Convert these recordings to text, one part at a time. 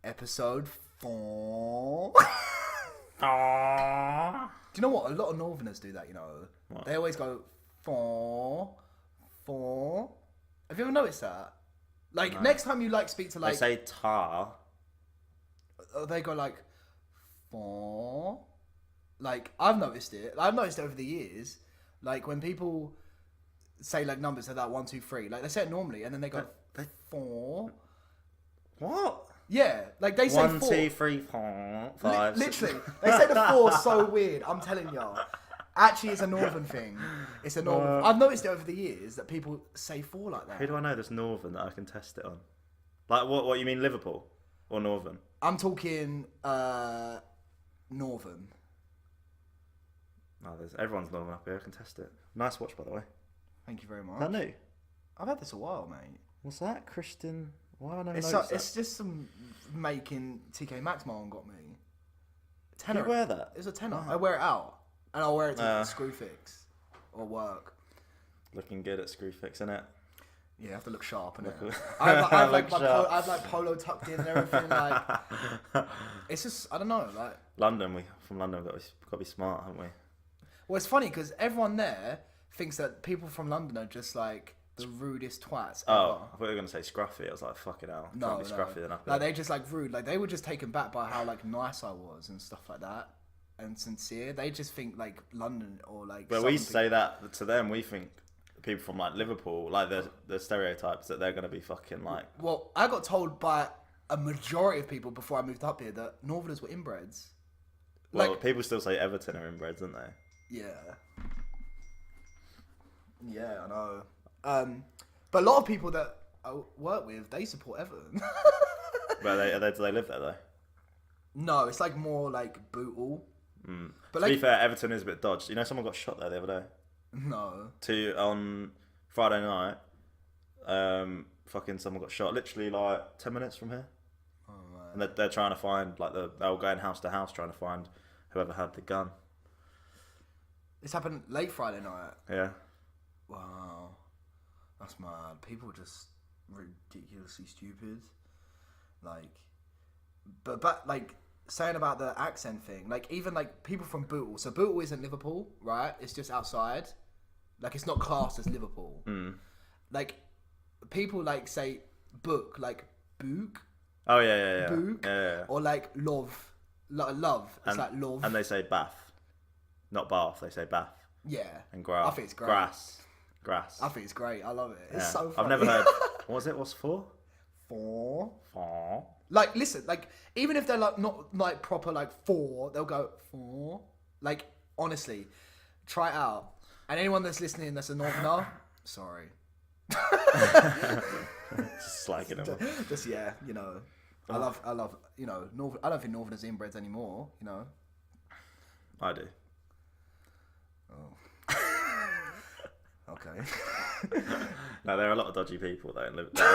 Episode 4. Aww. Do you know what? A lot of Northerners do that, you know. What? They always go, 4. Have you ever noticed that? Like, No. next time you, like, speak to, like... They say tar. They go, like, 4. Like, I've noticed it. I've noticed it over the years. Like, when people say, like, numbers, they're like 1, 2, 3. Like, they say it normally, and then they go, 4. What? Yeah, like, they say 1, 4. 2, 3, 4, 5. Literally. They say the 4 so weird. I'm telling y'all. Actually, it's a Northern thing. It's a Northern... I've noticed it over the years that people say 4 like that. Who do I know that's Northern that I can test it on? Like, what you mean, Liverpool? Or Northern? I'm talking Northern. No, everyone's Northern up here. I can test it. Nice watch, by the way. Thank you very much. Is that new? I've had this a while, mate. What's that? Christian... Why have I never It's, noticed it's just some making TK Maxx mom got me. that? Tenner. You wear that? It's a tenner. Wow. I wear it out. And I'll wear it to screw fix or work. Looking good at Screwfix, innit? Yeah, I have to look sharp, innit? Look- I have look sharp. I have like polo tucked in and everything. Like, it's just, I don't know. Like, From London, we've got to be smart, haven't we? well, it's funny because everyone there thinks that people from London are just like the rudest twats ever. Oh, I thought you were going to say scruffy. I was like, fuck it out. No, Be scruffy than up like they just like rude. Like they were just taken back by how like nice I was and stuff like that, and sincere. They just think like London or like. But we say that to them. We think people from like Liverpool, like the stereotypes that they're going to be fucking like. Well, I got told by a majority of people before I moved up here that Northerners were inbreds. Well, Like, people still say Everton are inbreds, don't they? yeah. Yeah, I know. But a lot of people that I work with, they support Everton. But do they live there though? No, it's like more like Bootle. But To like, be fair, Everton is a bit dodged. You know, someone got shot there the other day. no. On Friday night, fucking someone got shot. Literally like 10 minutes from here. Oh, man. And they're trying to find like they're all going house to house trying to find whoever had the gun. This happened late Friday night. Yeah. Wow. That's mad. People are just ridiculously stupid. Like, but like, saying about the accent thing, like, even like people from Bootle. So Bootle isn't Liverpool, right? It's just outside. Like, it's not classed as Liverpool. Like, people like say book, like book. Oh yeah. Book. Yeah. Or like love. Love. It's like love. And they say bath. Not bath, they say bath. Yeah. And grass. I think it's great. Grass. I think it's great. I love it. It's Yeah. so funny. I've never heard. What was it? What's for? 4. For. Like, listen, like, even if they're like not like proper like 4, they'll go 4. Like, honestly, try it out. And anyone that's listening that's a Northerner, sorry. Just slagging them. Just yeah, you know, I love, you know, I don't think Northerners are inbreds anymore. You know. I do. Oh. Okay. No, there are a lot of dodgy people though in Liverpool.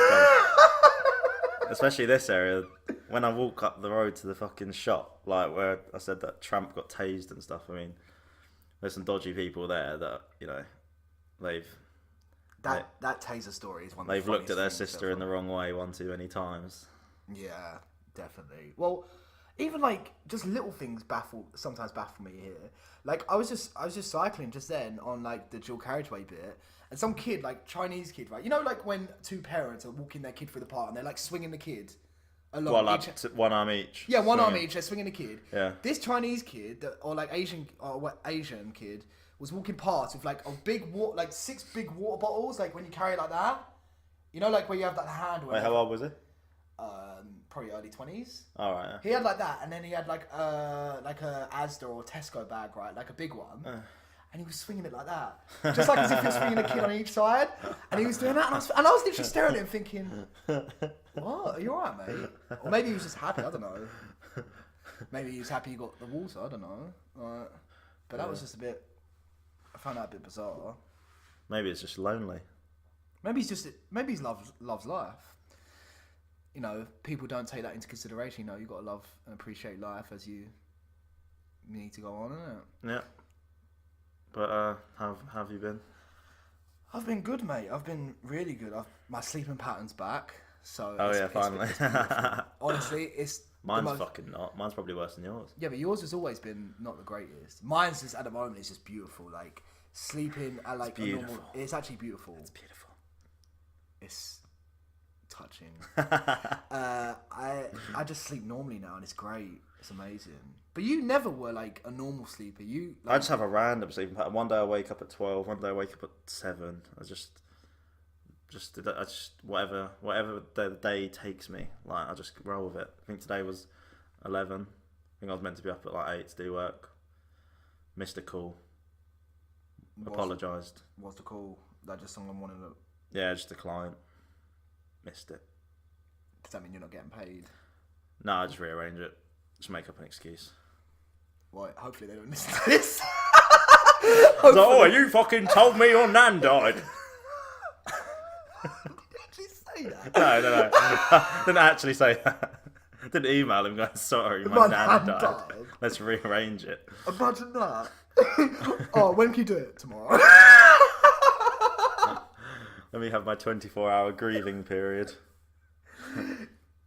Especially this area. When I walk up the road to the fucking shop, like where I said that Trump got tased and stuff, I mean, there's some dodgy people there that, you know, that taser story is one. They've looked at their sister in the wrong way one too many times. Yeah, definitely. Well, even like just little things sometimes baffle me here. Like I was just cycling just then on like the dual carriageway bit, and some kid, like Chinese kid, right? You know, like when two parents are walking their kid through the park and they're like swinging the kid along. Well, like one arm each. Yeah, one arm each. They're swinging the kid. Yeah. This Chinese kid or like Asian kid was walking past with like a big like 6 big water bottles, like when you carry it like that. You know, like where you have that hand. Wait, how old was he? Probably early 20s. All right. Yeah. He had like that, and then he had like a Asda or Tesco bag, right, like a big one, and he was swinging it like that, just like as if he was swinging a kid on each side, and he was doing that, and I was literally staring at him, thinking, "What? Are you alright, mate?" Or maybe he was just happy. I don't know. Maybe he was happy he got the water. I don't know. But that was just a bit. I found that a bit bizarre. Maybe it's just lonely. Maybe he loves life. You know, people don't take that into consideration. You know, you've got to love and appreciate life as you need to go on, innit? Yeah. But how have you been? I've been good, mate. I've been really good. My sleeping pattern's back. So Oh yeah, finally. It's beautiful. Honestly, it's Mine's fucking not. Mine's probably worse than yours. Yeah, but yours has always been not the greatest. Mine's just at the moment is just beautiful. Like sleeping at like a normal. It's actually beautiful. It's beautiful. It's touching. I just sleep normally now, and it's great. It's amazing. But you never were like a normal sleeper. You. Like, I just have a random sleeping pattern. One day I wake up at 12. One day I wake up at 7. I just whatever the day takes me. Like I just roll with it. I think today was 11. I think I was meant to be up at like 8 to do work. Missed a call. Apologised. What's the call? That just someone wanted to. Yeah, just a client. Missed it. Does that mean you're not getting paid? No, I just rearrange it. Just make up an excuse. Well, hopefully they don't listen to this. Oh, you fucking told me your nan died. Did you actually say that? No. I didn't actually say that. I didn't email him going, sorry, my nan died. Let's rearrange it. Imagine that. Oh, when can you do it? Tomorrow. Let me have my 24-hour grieving period.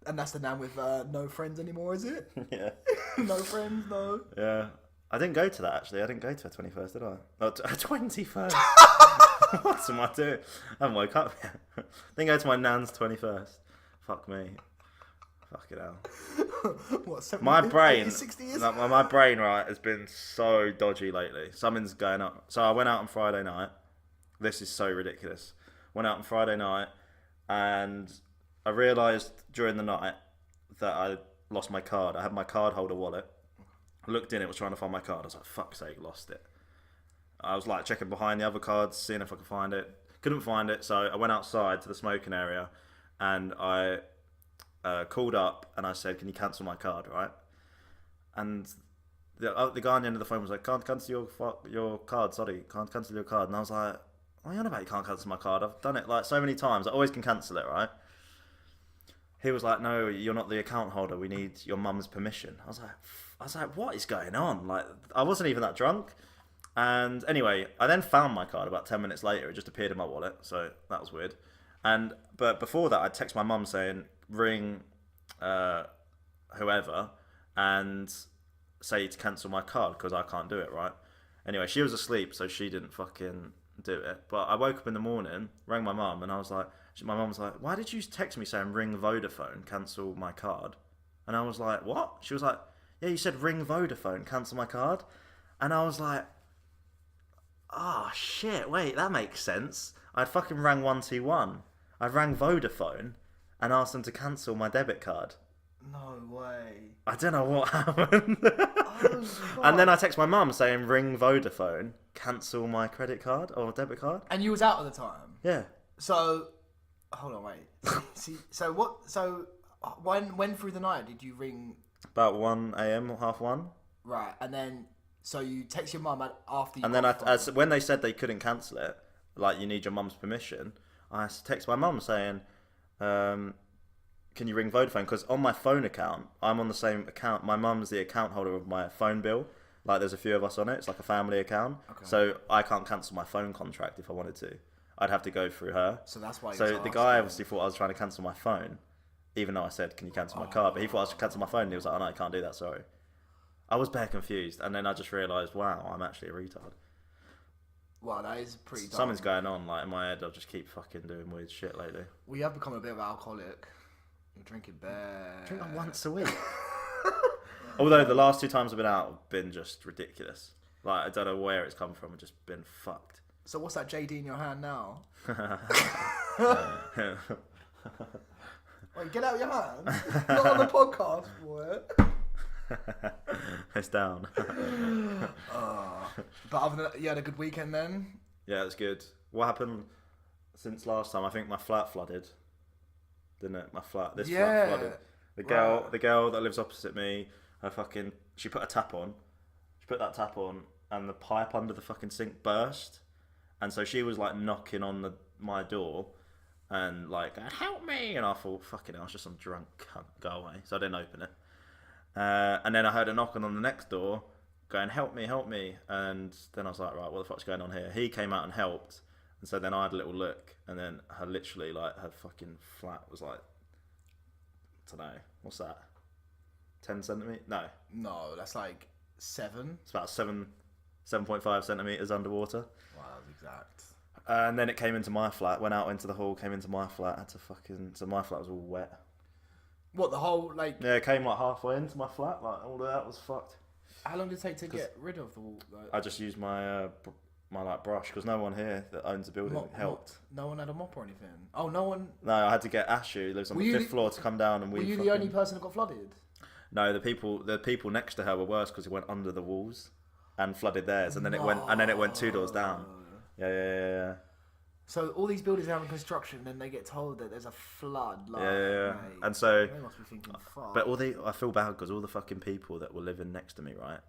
And that's the nan with no friends anymore, is it? Yeah. No friends, no. Yeah. I didn't go to that, actually. I didn't go to a 21st, did I? Oh, a 21st. What am I doing? I haven't woke up yet. Didn't go to my nan's 21st. Fuck me. Fucking hell. What, 70, my brain, 80, 60 years? my brain, right, has been so dodgy lately. Something's going on. So I went out on Friday night. This is so ridiculous. Went out on Friday night, and I realised during the night that I lost my card. I had my card holder wallet. I looked in it, was trying to find my card. I was like, fuck's sake, lost it. I was like checking behind the other cards, seeing if I could find it. Couldn't find it, so I went outside to the smoking area, and I called up and I said, can you cancel my card, right? And the guy on the end of the phone was like, can't cancel your card, sorry, can't cancel your card. And I was like, what are you on about? You can't cancel my card. I've done it like so many times. I always can cancel it, right? He was like, no, you're not the account holder. We need your mum's permission. I was like, what is going on? Like, I wasn't even that drunk. And anyway, I then found my card about 10 minutes later. It just appeared in my wallet, so that was weird. But before that, I'd text my mum saying, ring whoever and say to cancel my card because I can't do it, right? Anyway, she was asleep, so she didn't fucking do it. But I woke up in the morning, rang my mum, and I was like, my mum was like, why did you text me saying ring Vodafone, cancel my card? And I was like, what? She was like, yeah, you said ring Vodafone, cancel my card. And I was like, oh shit, wait, that makes sense. I'd fucking rang 121. I rang Vodafone and asked them to cancel my debit card. No way. I don't know what happened. Oh, and then I text my mum saying, ring Vodafone, cancel my credit card or debit card. And you was out at the time? Yeah. So, hold on, wait. When through the night did you ring? About 1 a.m. or 1:30. Right, and then, so you text your mum after you... And then when they said they couldn't cancel it, like you need your mum's permission, I text my mum saying, can you ring Vodafone? Because on my phone account, I'm on the same account. My mum's the account holder of my phone bill. Like there's a few of us on it. It's like a family account. Okay. So I can't cancel my phone contract if I wanted to. I'd have to go through her. So that's why. So the guy obviously thought I was trying to cancel my phone, even though I said, can you cancel my card? But he thought I was cancel my phone. And he was like, oh no, I can't do that, sorry. I was bare confused. And then I just realised, wow, I'm actually a retard. Wow, that is pretty dumb. Something's going on. Like in my head, I'll just keep fucking doing weird shit lately. We have become a bit of an alcoholic. You're drinking beer. Drink like once a week. Although the last 2 times I've been out have been just ridiculous. Like I don't know where it's come from. I've just been fucked. So what's that JD in your hand now? Wait, get out of your hand. Not on the podcast, boy. It's down. But other than that, you had a good weekend then? Yeah, it's good. What happened since last time? I think my flat flooded. Didn't it? Flat flooded. The girl that lives opposite me, she put a tap on. She put that tap on, and the pipe under the fucking sink burst, and so she was like knocking on my door, and like, help me, and I thought, fucking hell, I was just some drunk cunt, go away. So I didn't open it, and then I heard a knocking on the next door, going, help me, and then I was like, right, what the fuck's going on here? He came out and helped. And so then I had a little look, and then her fucking flat was like don't know, what's that? 10 centimeters? No, that's like 7. It's about 7.5 centimeters underwater. Wow, that's exact. And then it came into my flat. Went out into the hall. Came into my flat. Had to so my flat was all wet. What, the whole like? Yeah, it came like halfway into my flat. Like all of that was fucked. How long did it take to get rid of the wall? Like, I just used my my like brush because no one here that owns the building helped. No one had a mop or anything. Oh, no one. No, I had to get Ashu, who lives on the 5th floor, to come down and we. Were you the only person that got flooded? No, the people next to her were worse because it went under the walls and flooded theirs, and then it went 2 doors down. Yeah. So all these buildings are under construction, and then they get told that there's a flood. Like, yeah. Mate, And so, they must be thinking, fuck. but I feel bad because all the fucking people that were living next to me, right?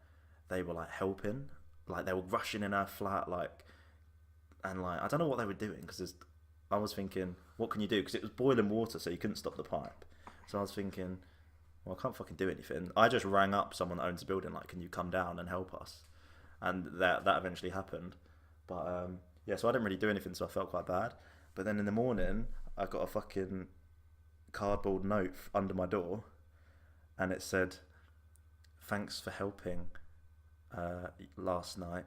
They were like helping, like they were rushing in our flat, like, and like I don't know what they were doing because I was thinking, what can you do? Because it was boiling water, so you couldn't stop the pipe. So I was thinking, well, I can't fucking do anything. I just rang up someone that owns the building, like, can you come down and help us? And that eventually happened, but yeah, so I didn't really do anything, so I felt quite bad. But then in the morning, I got a fucking cardboard note under my door, and it said, "Thanks for helping last night.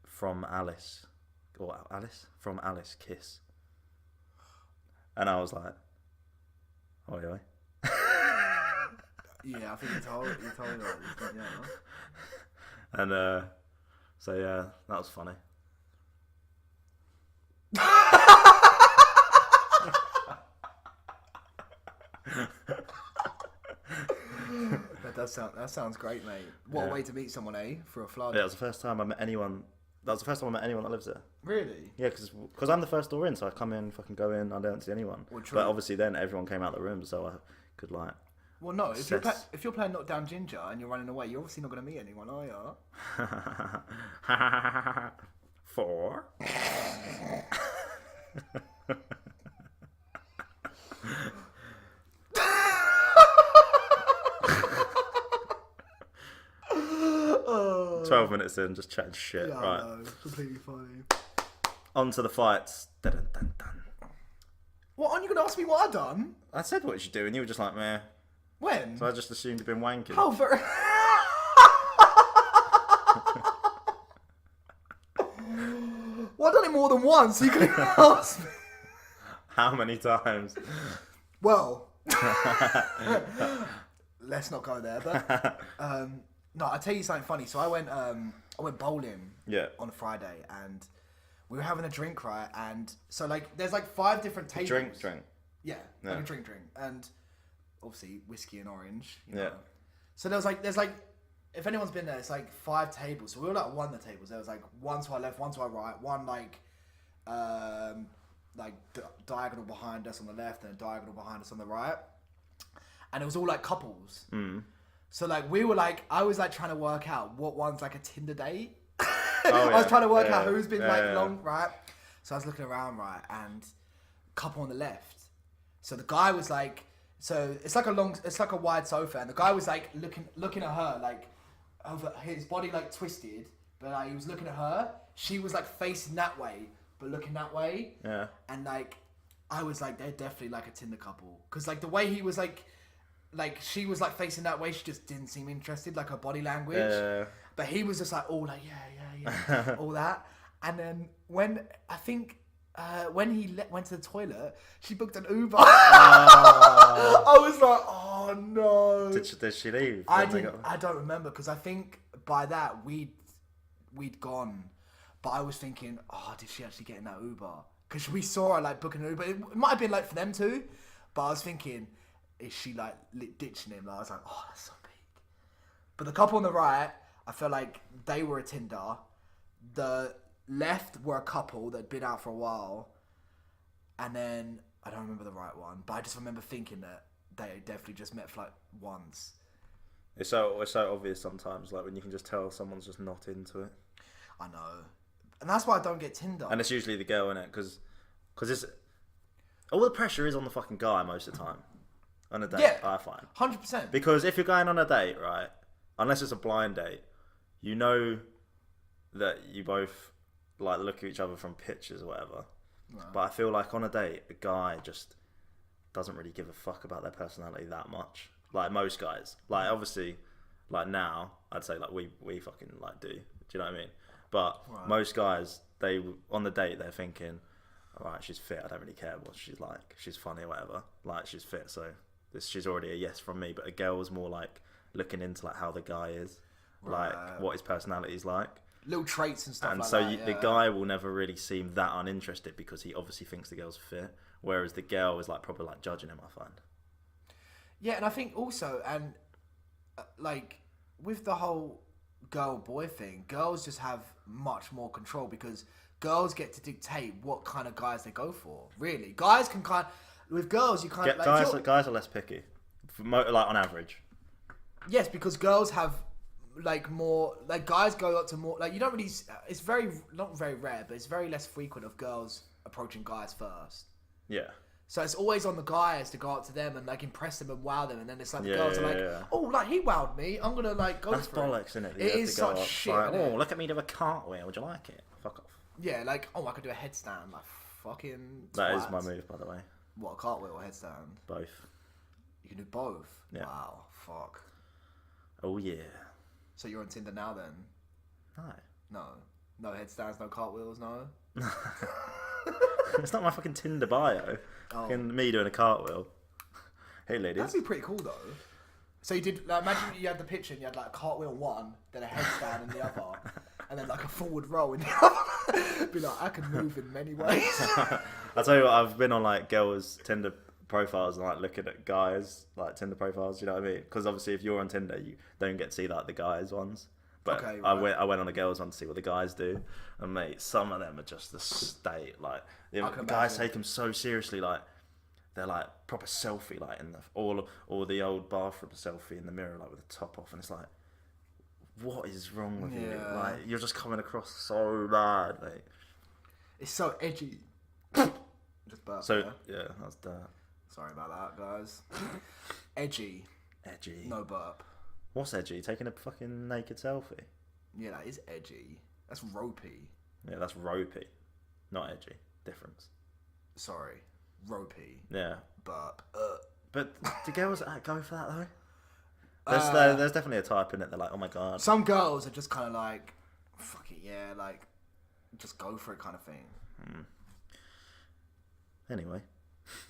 From Alice, from Alice, kiss." And I was like, "Oh yeah." Yeah, I think you told me that. Yeah. And so yeah, that was funny. That sounds great, mate. What a way to meet someone, eh? For a flood. Yeah, it was the first time I met anyone. That was the first time I met anyone that lives there. Really? Yeah, because I'm the first door in, so I come in, fucking go in, I don't see anyone. Well, true. But obviously then everyone came out the room, so I could like. Well, no. If you're playing Knockdown Ginger and you're running away, you're obviously not going to meet anyone, are you? 4. Oh. 12 minutes in, just chatting shit. Yeah, right. no, completely funny. On to the fights. Dun, dun, dun. What? Aren't you going to ask me what I done? I said what you should do, and you were just like, meh. When? So I just assumed you'd been wanking. How very... Well, I've done it more than once, so you can ask me. How many times? Well, let's not go there. But no, I'll tell you something funny. So I went bowling on Friday, and we were having a drink, right? And so like, there's like 5 different tables. Drink. Yeah, like a drink, and obviously whiskey and orange. You know? Yeah. So there's like, if anyone's been there, it's like 5 tables. So we were like one of the tables. There was like one to our left, one to our right, one diagonal behind us on the left and a diagonal behind us on the right. And it was all like couples. Mm. So like we were like, I was like trying to work out what one's like a Tinder date. I was trying to work out who's been long, right? So I was looking around, right, and couple on the left. So the guy was like, so it's like a wide sofa, and the guy was like looking at her, like over his body like twisted, but like he was looking at her. She was like facing that way, but looking that way. Yeah. And like, I was like, they're definitely like a Tinder couple, because like the way he was like she was like facing that way, she just didn't seem interested, like her body language. But he was just like, all like yeah, all that. And then when he went to the toilet, she booked an Uber. I was like, oh no. Did she leave? I don't remember, because I think by that we'd gone. But I was thinking, oh, did she actually get in that Uber? Because we saw her like booking an Uber. It might have been like for them too. But I was thinking, is she like ditching him? Like, I was like, oh, that's so big. But the couple on the right, I felt like they were a Tinder. The left were a couple that had been out for a while, and then I don't remember the right one, but I just remember thinking that they definitely just met for like once. It's so obvious sometimes, like when you can just tell someone's just not into it. I know, and that's why I don't get Tinder. And it's usually the girl, innit? Because it's all the pressure is on the fucking guy most of the time on a date. Yeah, I find 100%. Because if you're going on a date, right, unless it's a blind date, you know that you both like look at each other from pictures or whatever. Right. But I feel like on a date, a guy just doesn't really give a fuck about their personality that much. Like most guys, like obviously, like now I'd say like we fucking like do. Do you know what I mean? But most guys, they on the date they're thinking, all right, she's fit. I don't really care what she's like. She's funny or whatever. Like she's fit, so she's already a yes from me. But a girl was more like looking into like how the guy is, like what his personality is like, little traits and stuff. And like so that, the guy will never really seem that uninterested because he obviously thinks the girl's fit, whereas the girl is like probably like judging him. I find. Yeah, and I think also, and like with the whole girl-boy thing, girls just have much more control because girls get to dictate what kind of guys they go for. Really, guys can with girls you can't. Guys are less picky, like on average. Yes, because girls have like more. Like guys go up to more. Like you don't really. It's not very rare, but it's very less frequent of girls approaching guys first. Yeah. So it's always on the guys to go up to them and like impress them and wow them, and then it's like the girls are like, oh, like he wowed me, I'm gonna like go That's for bollocks, it. Isn't it? It is such shit. Like, oh, look at me do a cartwheel. Would you like it? Fuck off. Yeah, like I could do a headstand, like fucking. That is my move, by the way. What, a cartwheel or headstand? Both. You can do both. Yeah. Wow, fuck. Oh yeah. So you're on Tinder now then? No headstands, no cartwheels, no. It's not my fucking Tinder bio. Fucking me doing a cartwheel. Hey ladies. That'd be pretty cool though. So you did, like, imagine you had the picture and you had like a cartwheel in one, then a headstand in the other, and then like a forward roll in the other. Be like, I can move in many ways. I'll tell you what, I've been on like girls' Tinder profiles and like looking at guys' like Tinder profiles, you know what I mean? Because obviously if you're on Tinder, you don't get to see like the guys' ones. But okay, right. I went on the girls' one to see what the guys do, and mate, some of them are just the state. Like the guys take them so seriously, like they're like proper selfie, like in the or the old bathroom selfie in the mirror, like with the top off, and it's like, what is wrong with you? Like you're just coming across so bad, mate. It's so edgy. Just burp. So yeah, that's that. Sorry about that, guys. Edgy. No burp. What's edgy? Taking a fucking naked selfie? Yeah, that is edgy. That's ropey. Yeah, that's ropey. Not edgy. Difference. Sorry. Ropey. Yeah. Burp. But do girls go for that though? There's definitely a type in it. They're like, oh my god. Some girls are just kind of like, fuck it, yeah, like, just go for it kind of thing. Anyway.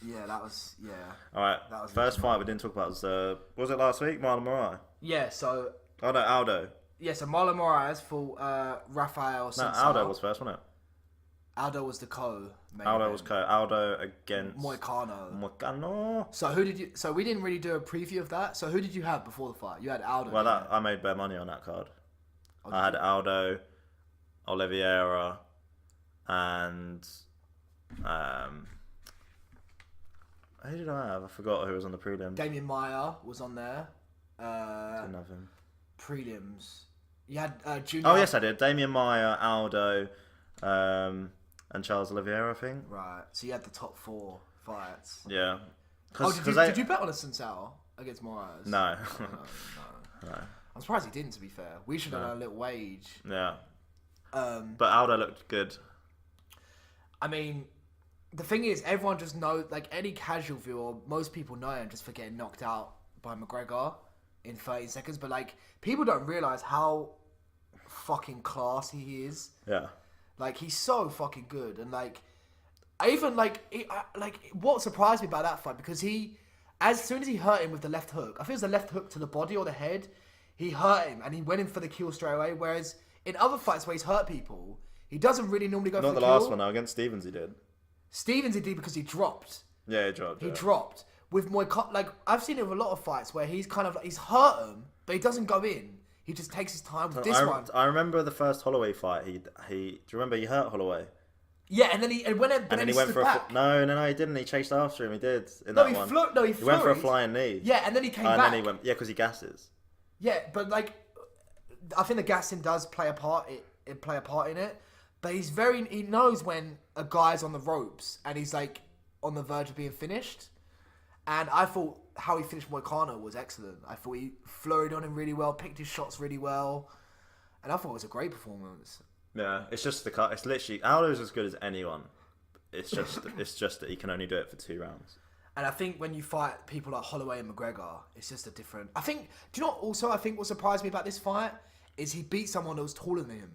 Yeah, that was, yeah. Alright, first fight we didn't talk about was it last week? Marlon Moraes? Yeah, so... Oh no, Aldo. Yeah, so Marlon Moraes fought Rafael Sensao. No, Aldo was first, wasn't it? Aldo was the co-main Aldo event. was Aldo against... Moicano. So we didn't really do a preview of that. So who did you have before the fight? You had Aldo. Well, I made bare money on that card. I had Aldo, Oliveira, and... who did I have? I forgot who was on the prelim. Damien Maia was on there. Didn't have him. Prelims. You had Junior. Oh yes, I did. Damien Maia, Aldo, and Charles Oliveira, I think. Right. So you had the top 4 fights. Yeah. Did you bet on a Sensao against Moraes? No. No. I'm surprised he didn't. To be fair, we should have done a little wage. Yeah. But Aldo looked good. I mean, the thing is, everyone just knows, like any casual viewer, most people know him just for getting knocked out by McGregor in 30 seconds. But like, people don't realise how fucking classy he is. Yeah. Like, he's so fucking good. And like, what surprised me about that fight, because as soon as he hurt him with the left hook, I think it was the left hook to the body or the head, he hurt him and he went in for the kill straight away. Whereas in other fights where he's hurt people, he doesn't really normally go for the kill. Not the last one, no. Against Stevens he did. Stevens he did because he dropped. Yeah, he dropped. He dropped. With Moicano, like, I've seen it with a lot of fights where he's kind of, he's hurt him, but he doesn't go in. He just takes his time with this one. I remember the first Holloway fight. Do you remember he hurt Holloway? Yeah, and then he went for back. No, he didn't. He chased after him. He did in that one. He went for a flying knee. Yeah, and then he came back. And then he went, because he gasses. Yeah, but like, I think the gassing does play a part. It play a part in it. But he knows when a guy's on the ropes and he's like on the verge of being finished. And I thought how he finished Moicano was excellent. I thought he flurried on him really well, picked his shots really well, and I thought it was a great performance. Yeah, it's just the cut. It's literally Aldo's as good as anyone. It's just that he can only do it for 2 rounds. And I think when you fight people like Holloway and McGregor, it's just a different... I think... Do you know what also I think what surprised me about this fight is he beat someone that was taller than him.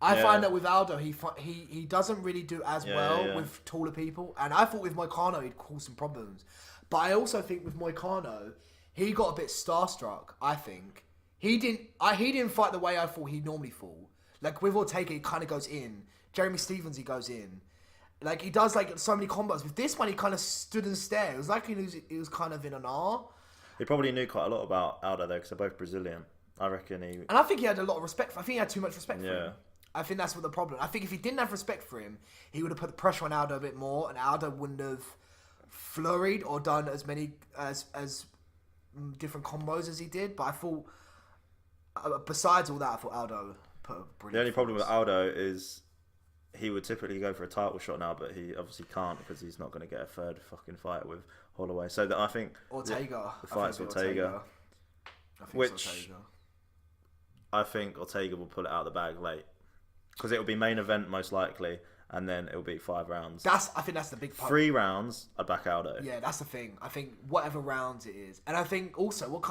I find that with Aldo, he doesn't really do as well with taller people. And I thought with Moicano, he'd cause some problems. But I also think with Moicano, he got a bit starstruck, I think. He didn't fight the way I thought he'd normally fall. Like with Ortega, he kind of goes in. Jeremy Stephens, he goes in. Like he does like so many combos. With this one, he kind of stood and stared. It was like he was kind of in an awe. He probably knew quite a lot about Aldo though, because they're both Brazilian. I reckon he... And I think he had a lot of respect. I think he had too much respect for him. I think that's what the problem. I think if he didn't have respect for him, he would have put the pressure on Aldo a bit more, and Aldo wouldn't have flurried or done as many as different combos as he did. But I thought, besides all that, I thought Aldo put a brilliant... The only problem with Aldo is he would typically go for a title shot now, but he obviously can't because he's not going to get a third fucking fight with Holloway. So that I think Ortega. The fight's Ortega. I think Ortega will pull it out of the bag late because it will be main event most likely, and then it will be 5 rounds. I think that's the big part. 3 rounds, I'd back Aldo. Yeah, that's the thing. I think whatever rounds it is, and I think also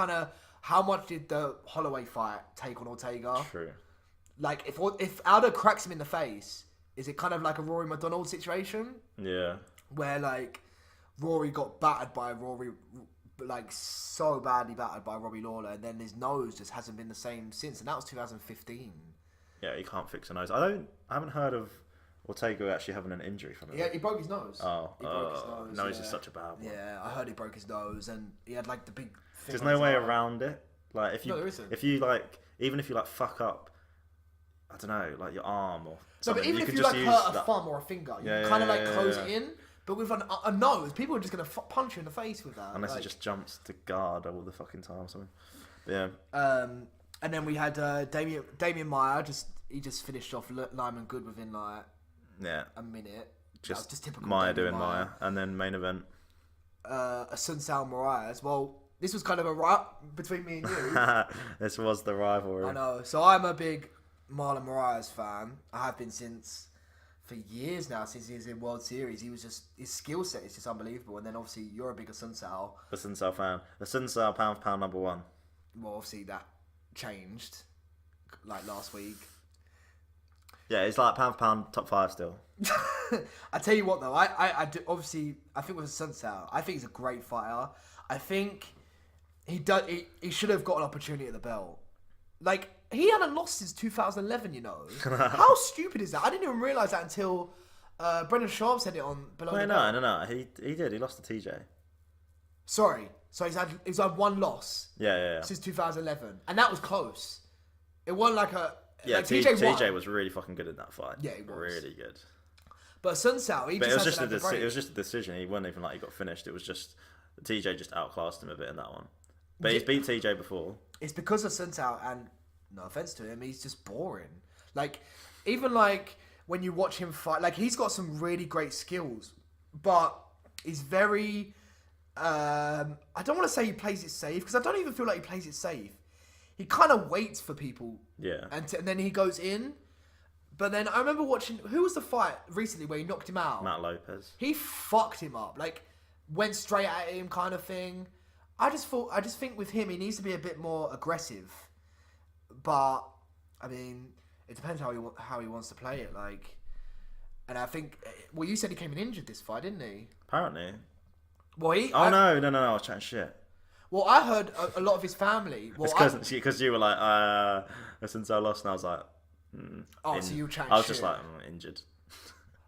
how much did the Holloway fight take on Ortega? True. Like if Aldo cracks him in the face, is it kind of like a Rory McDonald situation? Yeah. Where like Rory got battered by like so badly battered by Robbie Lawler, and then his nose just hasn't been the same since, and that was 2015. Yeah, he can't fix a nose. I haven't heard of Ortega actually having an injury from it. Yeah, he broke his nose. Oh, he broke his nose. Nose is such a bad one. Yeah, I heard he broke his nose, and he had like the big thing. There's no way around it. Like if you, there isn't. if you like, even if you like fuck up, I don't know, like your arm or something. No, but even if you just like use hurt a that... thumb or a finger, you kind of like close it in. But with a nose, people are just going to punch you in the face with that. Unless it just jumps to guard all the fucking time or something. But yeah. And then we had Damian Maia. He just finished off Lyman Good within like a minute. Just typical Maia doing Maia. And then main event. Sunsao Moraes. Well, this was kind of a riot between me and you. This was the rivalry. I know. So I'm a big Marlon Moraes fan. I have been for years now, since he was in World Series. His skill set is just unbelievable. And then obviously you're a bigger Sunsao. A Sunsao fan. The Sunsao pound for pound number 1. Well, obviously that changed like last week. Yeah, it's like pound for pound top 5 still. I tell you what though, I do, obviously I think with Sunsao, I think he's a great fighter. I think he should have got an opportunity at the belt. Like, he hadn't lost since 2011, you know. How stupid is that? I didn't even realise that until Brendan Sharp said it on Below the Belt. No. He did. He lost to TJ. Sorry. So he's had 1 loss. Yeah. Since 2011. And that was close. It wasn't like a... Yeah, like TJ was really fucking good in that fight. Yeah, he was. Really good. But Sunsao, it was just a decision. He wasn't even like he got finished. It was just... TJ just outclassed him a bit in that one. But he's beat TJ before. It's because of Sunsao, and no offense to him, he's just boring. Like, even like when you watch him fight, like he's got some really great skills, but he's very. I don't want to say he plays it safe because I don't even feel like he plays it safe. He kind of waits for people. Yeah. And then he goes in. But then I remember watching, who was the fight recently where he knocked him out? Matt Lopez. He fucked him up. Like, went straight at him kind of thing. I just think with him, he needs to be a bit more aggressive. But, I mean, it depends how he wants to play it. Like, and I think, well, you said he came in injured this fight, didn't he? Apparently. Well, no, I was chatting shit. Well, I heard a lot of his family. Well, it's because you were like, since I lost, and I was like, so you were chatting shit. I was just like, injured.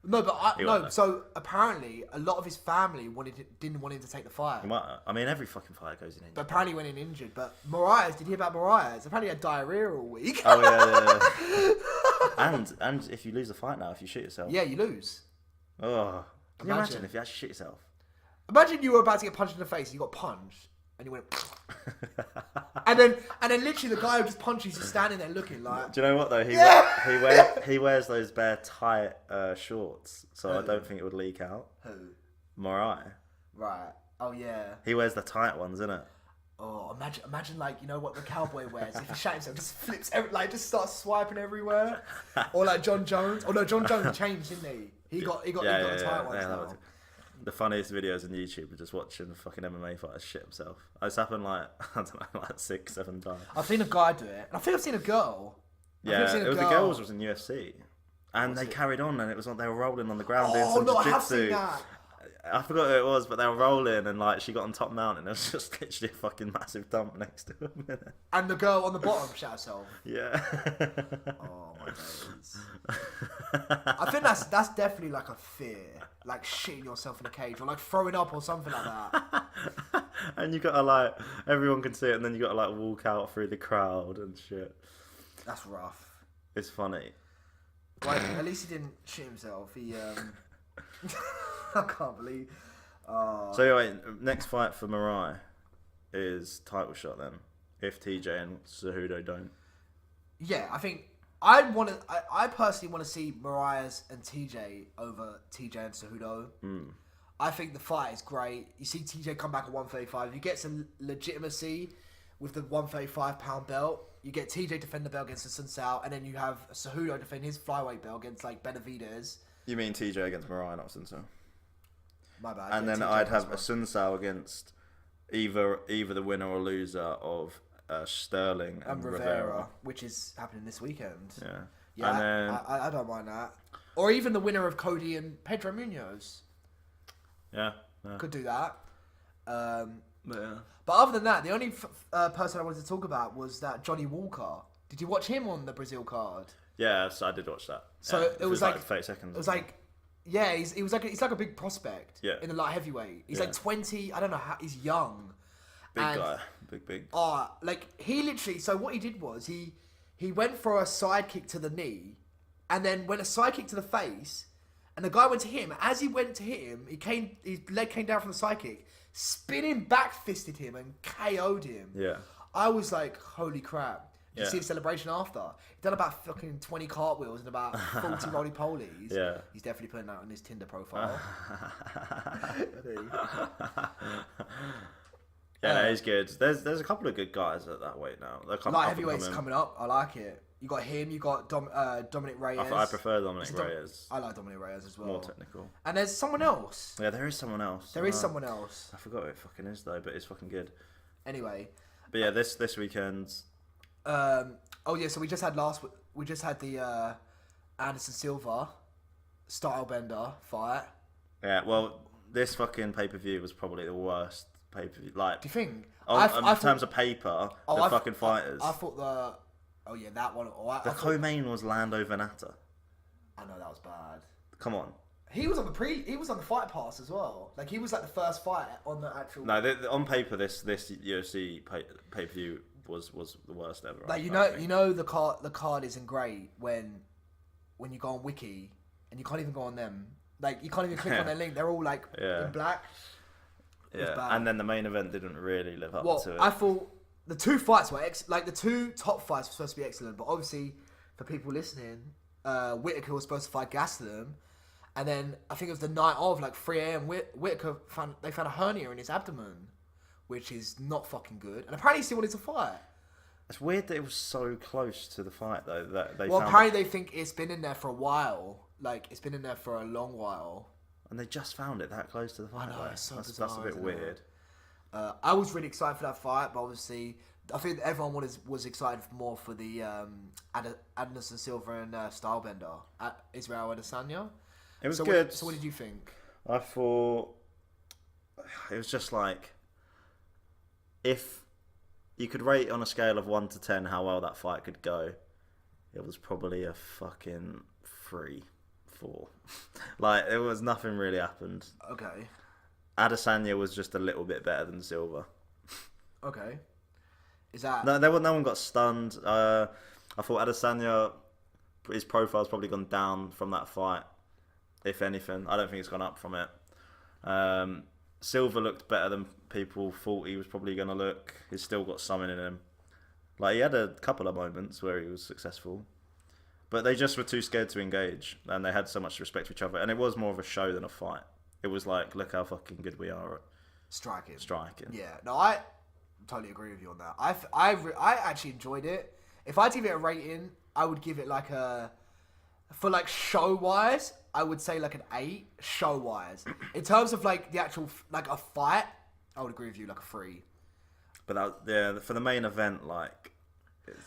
No, but so apparently a lot of his family didn't want him to take the fight. I mean, every fucking fight goes in injured. But apparently he went in injured. But Moraes, did you hear about Moraes? Apparently he had diarrhea all week. Oh yeah. And if you lose the fight now, if you shoot yourself. Yeah, you lose. Oh, can you imagine if you actually shoot yourself? Imagine you were about to get punched in the face, you got punched, and you went, and then literally the guy who just punches you standing there looking like. Do you know what though? He wears those bare tight shorts, so I don't think it would leak out. Who? Morai. Right. Oh yeah. He wears the tight ones, innit? Oh, imagine like, you know what the cowboy wears? If he shot himself, just flips, just starts swiping everywhere. Or like John Jones. Oh no, John Jones changed, didn't he? He got the tight ones now. the funniest videos on YouTube are just watching the fucking MMA fighter shit himself. It's happened like, I don't know, like 6-7 times. I've seen a guy do it. And I think I've seen a girl. Yeah, it was the girls was in UFC. And they carried on, and it was like they were rolling on the ground doing some I have seen jiu-jitsu. that. I forgot who it was, but they were rolling, and like she got on top mountain. It was just literally a fucking massive dump next to him. And the girl on the bottom shot herself. Yeah. Oh my days. I think that's definitely like a fear, like shitting yourself in a cage or like throwing up or something like that. And you gotta like everyone can see it, and then you gotta like walk out through the crowd and shit. That's rough. It's funny. Well, at least he didn't shit himself. He I can't believe. So anyway, next fight for Mariah is title shot then. If TJ and Cejudo don't. Yeah, I think I personally want to see Mariah's and TJ over TJ and Cejudo. I think the fight is great. You see TJ come back at 135. You get some legitimacy with the 135-pound belt. You get TJ defend the belt against the Sun Sao, and then you have Cejudo defend his flyweight belt against like Benavidez. You mean TJ against Mariah, not Sun Sao? My bad. And then TJ I'd have a Sun Sao against either the winner or loser of Sterling and Rivera, which is happening this weekend. Yeah. Yeah, and then, I don't mind that. Or even the winner of Cody and Pedro Munoz. Yeah. Could do that. Yeah. But other than that, the only person I wanted to talk about was that Johnny Walker. Did you watch him on the Brazil card? Yeah, so I did watch that. So yeah, it was like 30 seconds. It was like, yeah, he's like a big prospect. Yeah. In the light heavyweight, he's like 20. I don't know how he's young. Big guy, big. Like he literally. So what he did was he went for a side kick to the knee, and then went a side kick to the face, and the guy went to hit him. As he went to hit him, his leg came down from the side kick, spinning back fisted him and KO'd him. Yeah. I was like, holy crap. Did you see Yeah. the celebration after? He done about fucking 20 cartwheels and about 40 roly-polies. Yeah. He's definitely putting that on his Tinder profile. Yeah, he's good. There's a couple of good guys at that weight now. Light heavyweights coming up. I like it. You got him. You got Dominic Reyes. I prefer Dominic Reyes. I like Dominic Reyes as well. More technical. And there's someone else. Yeah, there is someone else. There is someone else. I forgot who it fucking is though, but it's fucking good. Anyway. But yeah, this weekend. Oh yeah, so we just had the Anderson Silva stylebender fight. Yeah, well, this fucking pay-per-view was probably the worst pay-per-view. Like, Do you think? in terms of paper, fucking fighters. I thought that one. The co-main was Lando Venata. I know that was bad. Come on. He was on the fight pass as well. Like he was like the first fight on the actual. No, on paper, this UFC pay-per-view was the worst ever. Like you know the card isn't great when you go on Wiki and you can't even go on them. Like you can't even click on their link. They're all like in black. Yeah, and then the main event didn't really live up to it. I thought the two fights were the two top fights were supposed to be excellent, but obviously for people listening, Whittaker was supposed to fight Gastelum, and then I think it was the night of like 3 a.m. Whittaker found a hernia in his abdomen, which is not fucking good, and apparently he still wanted to fight. It's weird that it was so close to the fight though. Apparently they think it's been in there for a while, like it's been in there for a long while. And they just found it that close to the fight. I know, it's so bizarre, that's a bit weird. I was really excited for that fight, but obviously, I think everyone was excited more for the Anderson Silva and Stylebender at Israel Adesanya. It was good. So what did you think? I thought it was just like if you could rate on a scale of 1 to 10 how well that fight could go, it was probably a fucking 3. 4. Like, it was nothing really happened. Okay. Adesanya was just a little bit better than Silva. Okay. Is that... No one got stunned. I thought Adesanya, his profile's probably gone down from that fight, if anything. I don't think it's gone up from it. Silva looked better than people thought he was probably going to look. He's still got something in him. Like, he had a couple of moments where he was successful. But they just were too scared to engage, and they had so much respect for each other. And it was more of a show than a fight. It was like, look how fucking good we are at striking. Yeah. No, I totally agree with you on that. I actually enjoyed it. If I had to give it a rating, I would give it like for like show wise, I would say like an 8 show-wise. In terms of like the actual like a fight, I would agree with you, like a 3. But for the main event, like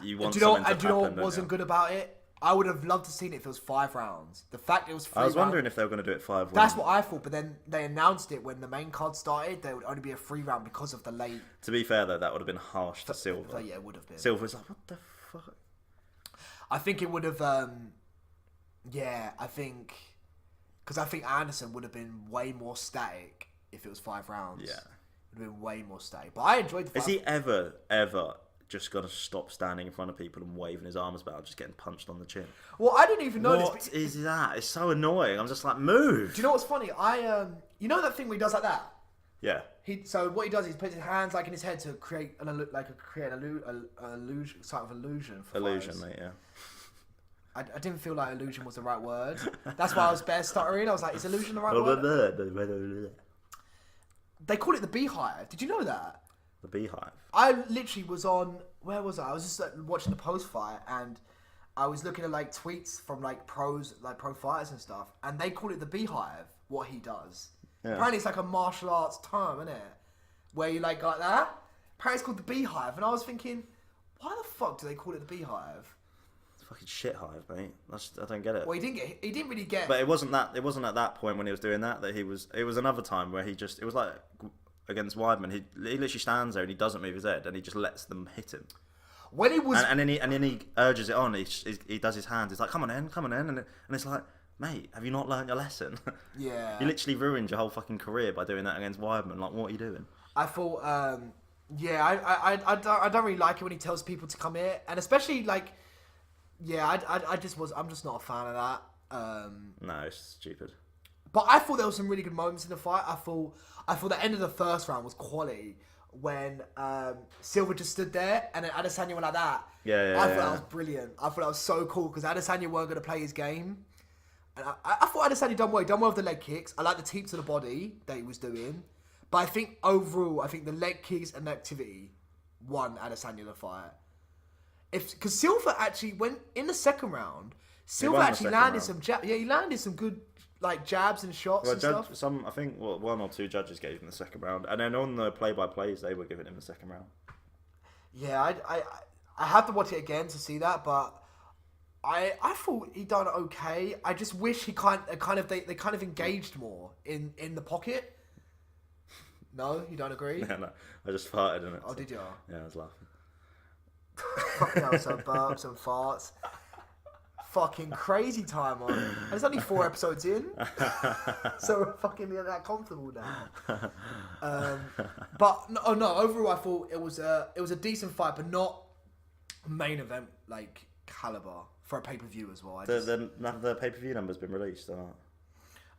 you want Do you know something to do you know happen, what wasn't good about it? I would have loved to seen it if it was 5 rounds. The fact it was 3 I was rounds, wondering if they were going to do it 5 rounds. that's what I thought, but then they announced it when the main card started. There would only be a 3 round because of the late. To be fair though, that would have been harsh to Silver. So, yeah, it would have been. Silver's like, what the fuck? I think it would have. Yeah, I think because I think Anderson would have been way more static if it was 5 rounds. Yeah, it would have been way more static. But I enjoyed the fight. Is he ever just got to stop standing in front of people and waving his arms about, just getting punched on the chin? Well, I didn't even know What this. is that? It's so annoying. I'm just like, move. Do you know what's funny? You know that thing where he does like that. Yeah. So what he does is he puts his hands like in his head to create an illusion, sort of illusion. For Illusion, fighters. mate. Yeah. I didn't feel like illusion was the right word. That's why I was bare stuttering. I was like, is illusion the right word? They call it the beehive. Did you know that? The beehive. I literally was on. Where was I? I was just watching the post fight, and I was looking at like tweets from like pros, like pro fighters and stuff, and they call it the beehive. What he does. Yeah. Apparently, it's like a martial arts term, isn't it? Where you like that. Apparently, it's called the beehive, and I was thinking, why the fuck do they call it the beehive? It's a fucking shit hive, mate. I don't get it. Well, he didn't really get. But it wasn't at that point when he was doing that he was. It was another time where it was like against Weidman. He literally stands there and he doesn't move his head and he just lets them hit him. When he was, and then he urges it on. He does his hands. He's like, come on in, and it's like, mate, have you not learned your lesson? Yeah. You literally ruined your whole fucking career by doing that against Weidman. Like, what are you doing? I thought, I don't really like it when he tells people to come here, and especially like, I'm just not a fan of that. No, it's stupid. But I thought there were some really good moments in the fight. I thought the end of the first round was quality when Silva just stood there and then Adesanya went like that. Yeah. I thought that was brilliant. I thought that was so cool because Adesanya weren't going to play his game. And I thought Adesanya done well. He done well with the leg kicks. I like the teep to the body that he was doing. But I think overall, the leg kicks and the activity won Adesanya the fight. Because Silva actually went in the second round. Silva actually landed some jabs. Yeah, he landed some good like jabs and shots and stuff. I think one or two judges gave him the second round, and then on the play-by-plays they were giving him the second round. Yeah, I have to watch it again to see that, but I thought he done okay. I just wish he they kind of engaged more in the pocket. No, you don't agree? No, I just farted in it. Oh, did you? Yeah, I was laughing. Fucking hell, some burps and farts. Fucking crazy time on. And there's only 4 episodes in, so we're fucking that comfortable now. But no, overall I thought it was a decent fight, but not main event like caliber for a pay-per-view as well. The pay-per-view number's been released or not?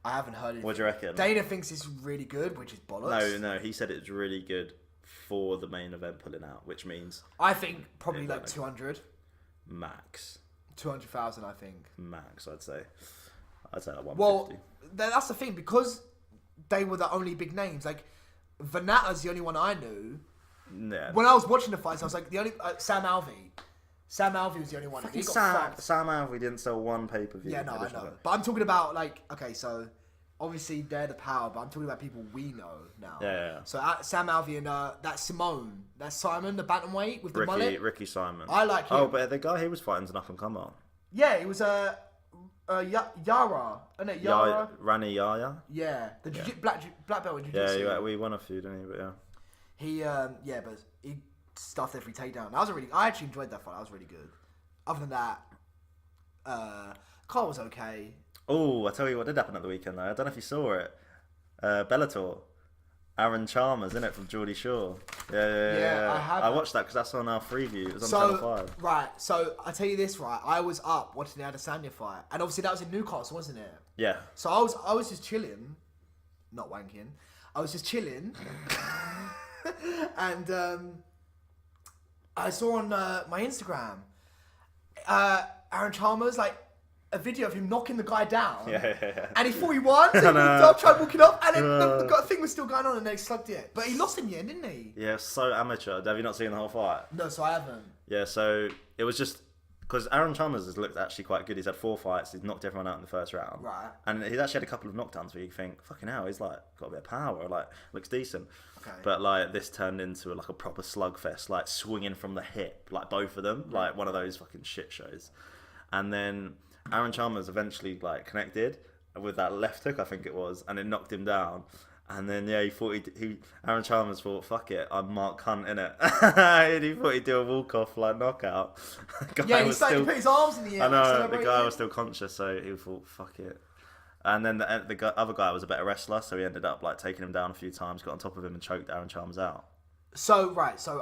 I haven't heard it. What do you reckon? Dana thinks it's really good, which is bollocks. No, he said it's really good for the main event pulling out, which means I think probably like 200 max. 200,000, I think. Max, I'd say like 150. Well, that's the thing, because they were the only big names. Like, Venata's the only one I knew. Yeah. When I was watching the fights, I was like, the only Sam Alvey. Sam Alvey was the only one. Sam Alvey didn't sell one pay-per-view. Yeah, no, I know. But I'm talking about, like, okay, so obviously they're the power, but I'm talking about people we know now. Yeah. So Sam Alvey and that Simone, the bantamweight with the mullet. Ricky Simon. I like him. Oh, but the guy he was fighting's an up-and-comer. Yeah, he was Yara, isn't it? Yara? Rani Yaya? Yeah, the black belt in jiu-jitsu. Yeah, we won a few, didn't he? But yeah. He, but he stuffed every takedown. I actually enjoyed that fight. That was really good. Other than that, Carl was okay. Oh, I tell you what did happen at the weekend though. I don't know if you saw it. Bellator. Aaron Chalmers, isn't it, from Geordie Shore? Yeah. I watched that because that's on our Freeview. It was on Channel 5. Right, so I tell you this, right? I was up watching the Adesanya fight, and obviously that was in Newcastle, wasn't it? Yeah. So I was just chilling, not wanking. I was just chilling, and I saw on my Instagram, Aaron Chalmers a video of him knocking the guy down. Yeah. And he thought he won, so he walked up, tried walking up, and then the thing was still going on, and they slugged it. But he lost in the end, didn't he? Yeah, so amateur. Have you not seen the whole fight? No, so I haven't. Yeah, so it was just because Aaron Chalmers has looked actually quite good. He's had 4 fights. He's knocked everyone out in the first round. Right. And he's actually had a couple of knockdowns where you think, fucking hell, he's like got a bit of power. Like looks decent. Okay. But like this turned into like a proper slugfest, like swinging from the hip, like both of them, like one of those fucking shit shows. And then Aaron Chalmers eventually like connected with that left hook, I think it was, and it knocked him down. And then he thought Aaron Chalmers thought, fuck it, I'm Mark Hunt innit. And he thought he'd do a walk off like knockout. Yeah, he started to put his arms in the air. I know, the guy was still conscious, so he thought, fuck it. And then the other guy was a better wrestler, so he ended up like taking him down a few times, got on top of him and choked Aaron Chalmers out. So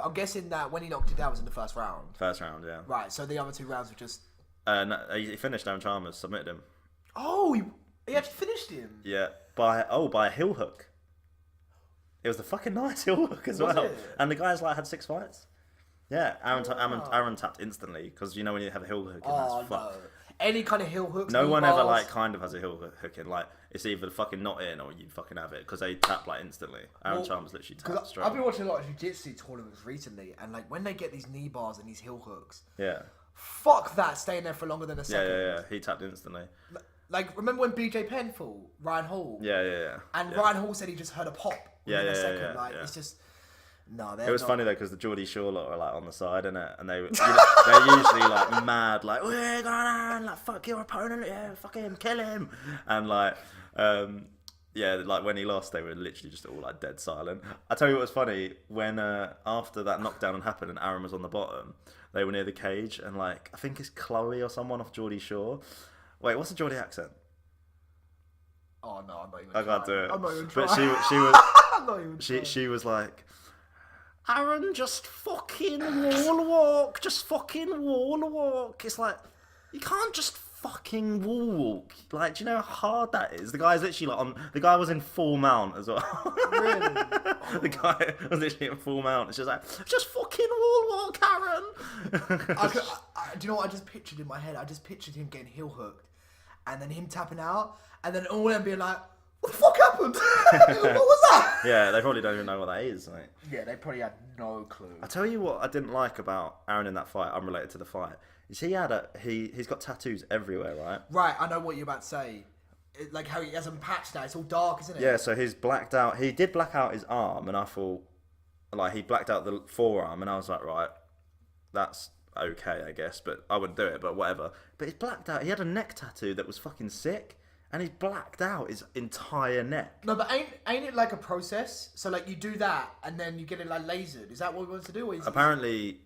I'm guessing that when he knocked it down was in the first round. First round, yeah. Right, so the other 2 rounds were just... No, he finished Aaron Chalmers, submitted him. Oh, he actually finished him? Yeah, by a heel hook. It was the fucking nice heel hook as well. It? And the guy's like had 6 fights. Yeah, Aaron tapped instantly, because you know when you have a heel hook, that's fucked. No. Any kind of heel hooks. No one ever like kind of has a heel hook in. Like it's either fucking not in or you fucking have it, because they tap like instantly. Aaron Chalmers literally tapped straight. I've been watching a lot of jiu-jitsu tournaments recently, and like when they get these knee bars and these heel hooks, Yeah. fuck that staying there for longer than a second. Yeah. He tapped instantly. Like remember when BJ Penn fought Ryan Hall? Yeah. And Ryan Hall said he just heard a pop within a second. It's just It was funny though, because the Geordie Shore lot are like on the side, innit? And they're usually like mad, like we're going on, like fuck your opponent, yeah, fuck him, kill him, and like like when he lost, they were literally just all like dead silent. I tell you what was funny, when after that knockdown had happened and Aaron was on the bottom, they were near the cage, and like I think it's Chloe or someone off Geordie Shore. Wait, what's the Geordie accent? Oh no, I'm not even. I can't do it. I'm not even trying. But she was I'm not even trying. she was like, Aaron, just fucking wall walk. Just fucking wall walk. It's like, you can't just fucking wall walk. Like, do you know how hard that is? The guy's literally like the guy was in full mount as well. Really? The guy was literally in full mount. It's just like, just fucking wall walk, Aaron. Do you know what I just pictured in my head? I just pictured him getting heel hooked, and then him tapping out, and then all of them being like, what the fuck happened? What was that? Yeah, they probably don't even know what that is, mate. Yeah, they probably had no clue. I tell you what I didn't like about Aaron in that fight, unrelated to the fight, is he's got tattoos everywhere, right? Right, I know what you're about to say. Like how he has them patched now, it's all dark, isn't it? Yeah, so he's blacked out. He did black out his arm, and I thought, like, he blacked out the forearm, and I was like, right, that's okay, I guess, but I wouldn't do it, but whatever. But he's blacked out. He had a neck tattoo that was fucking sick. And he's blacked out his entire neck. No, but ain't it like a process? So like you do that and then you get it like lasered. Is that what he wants to do? Or Apparently,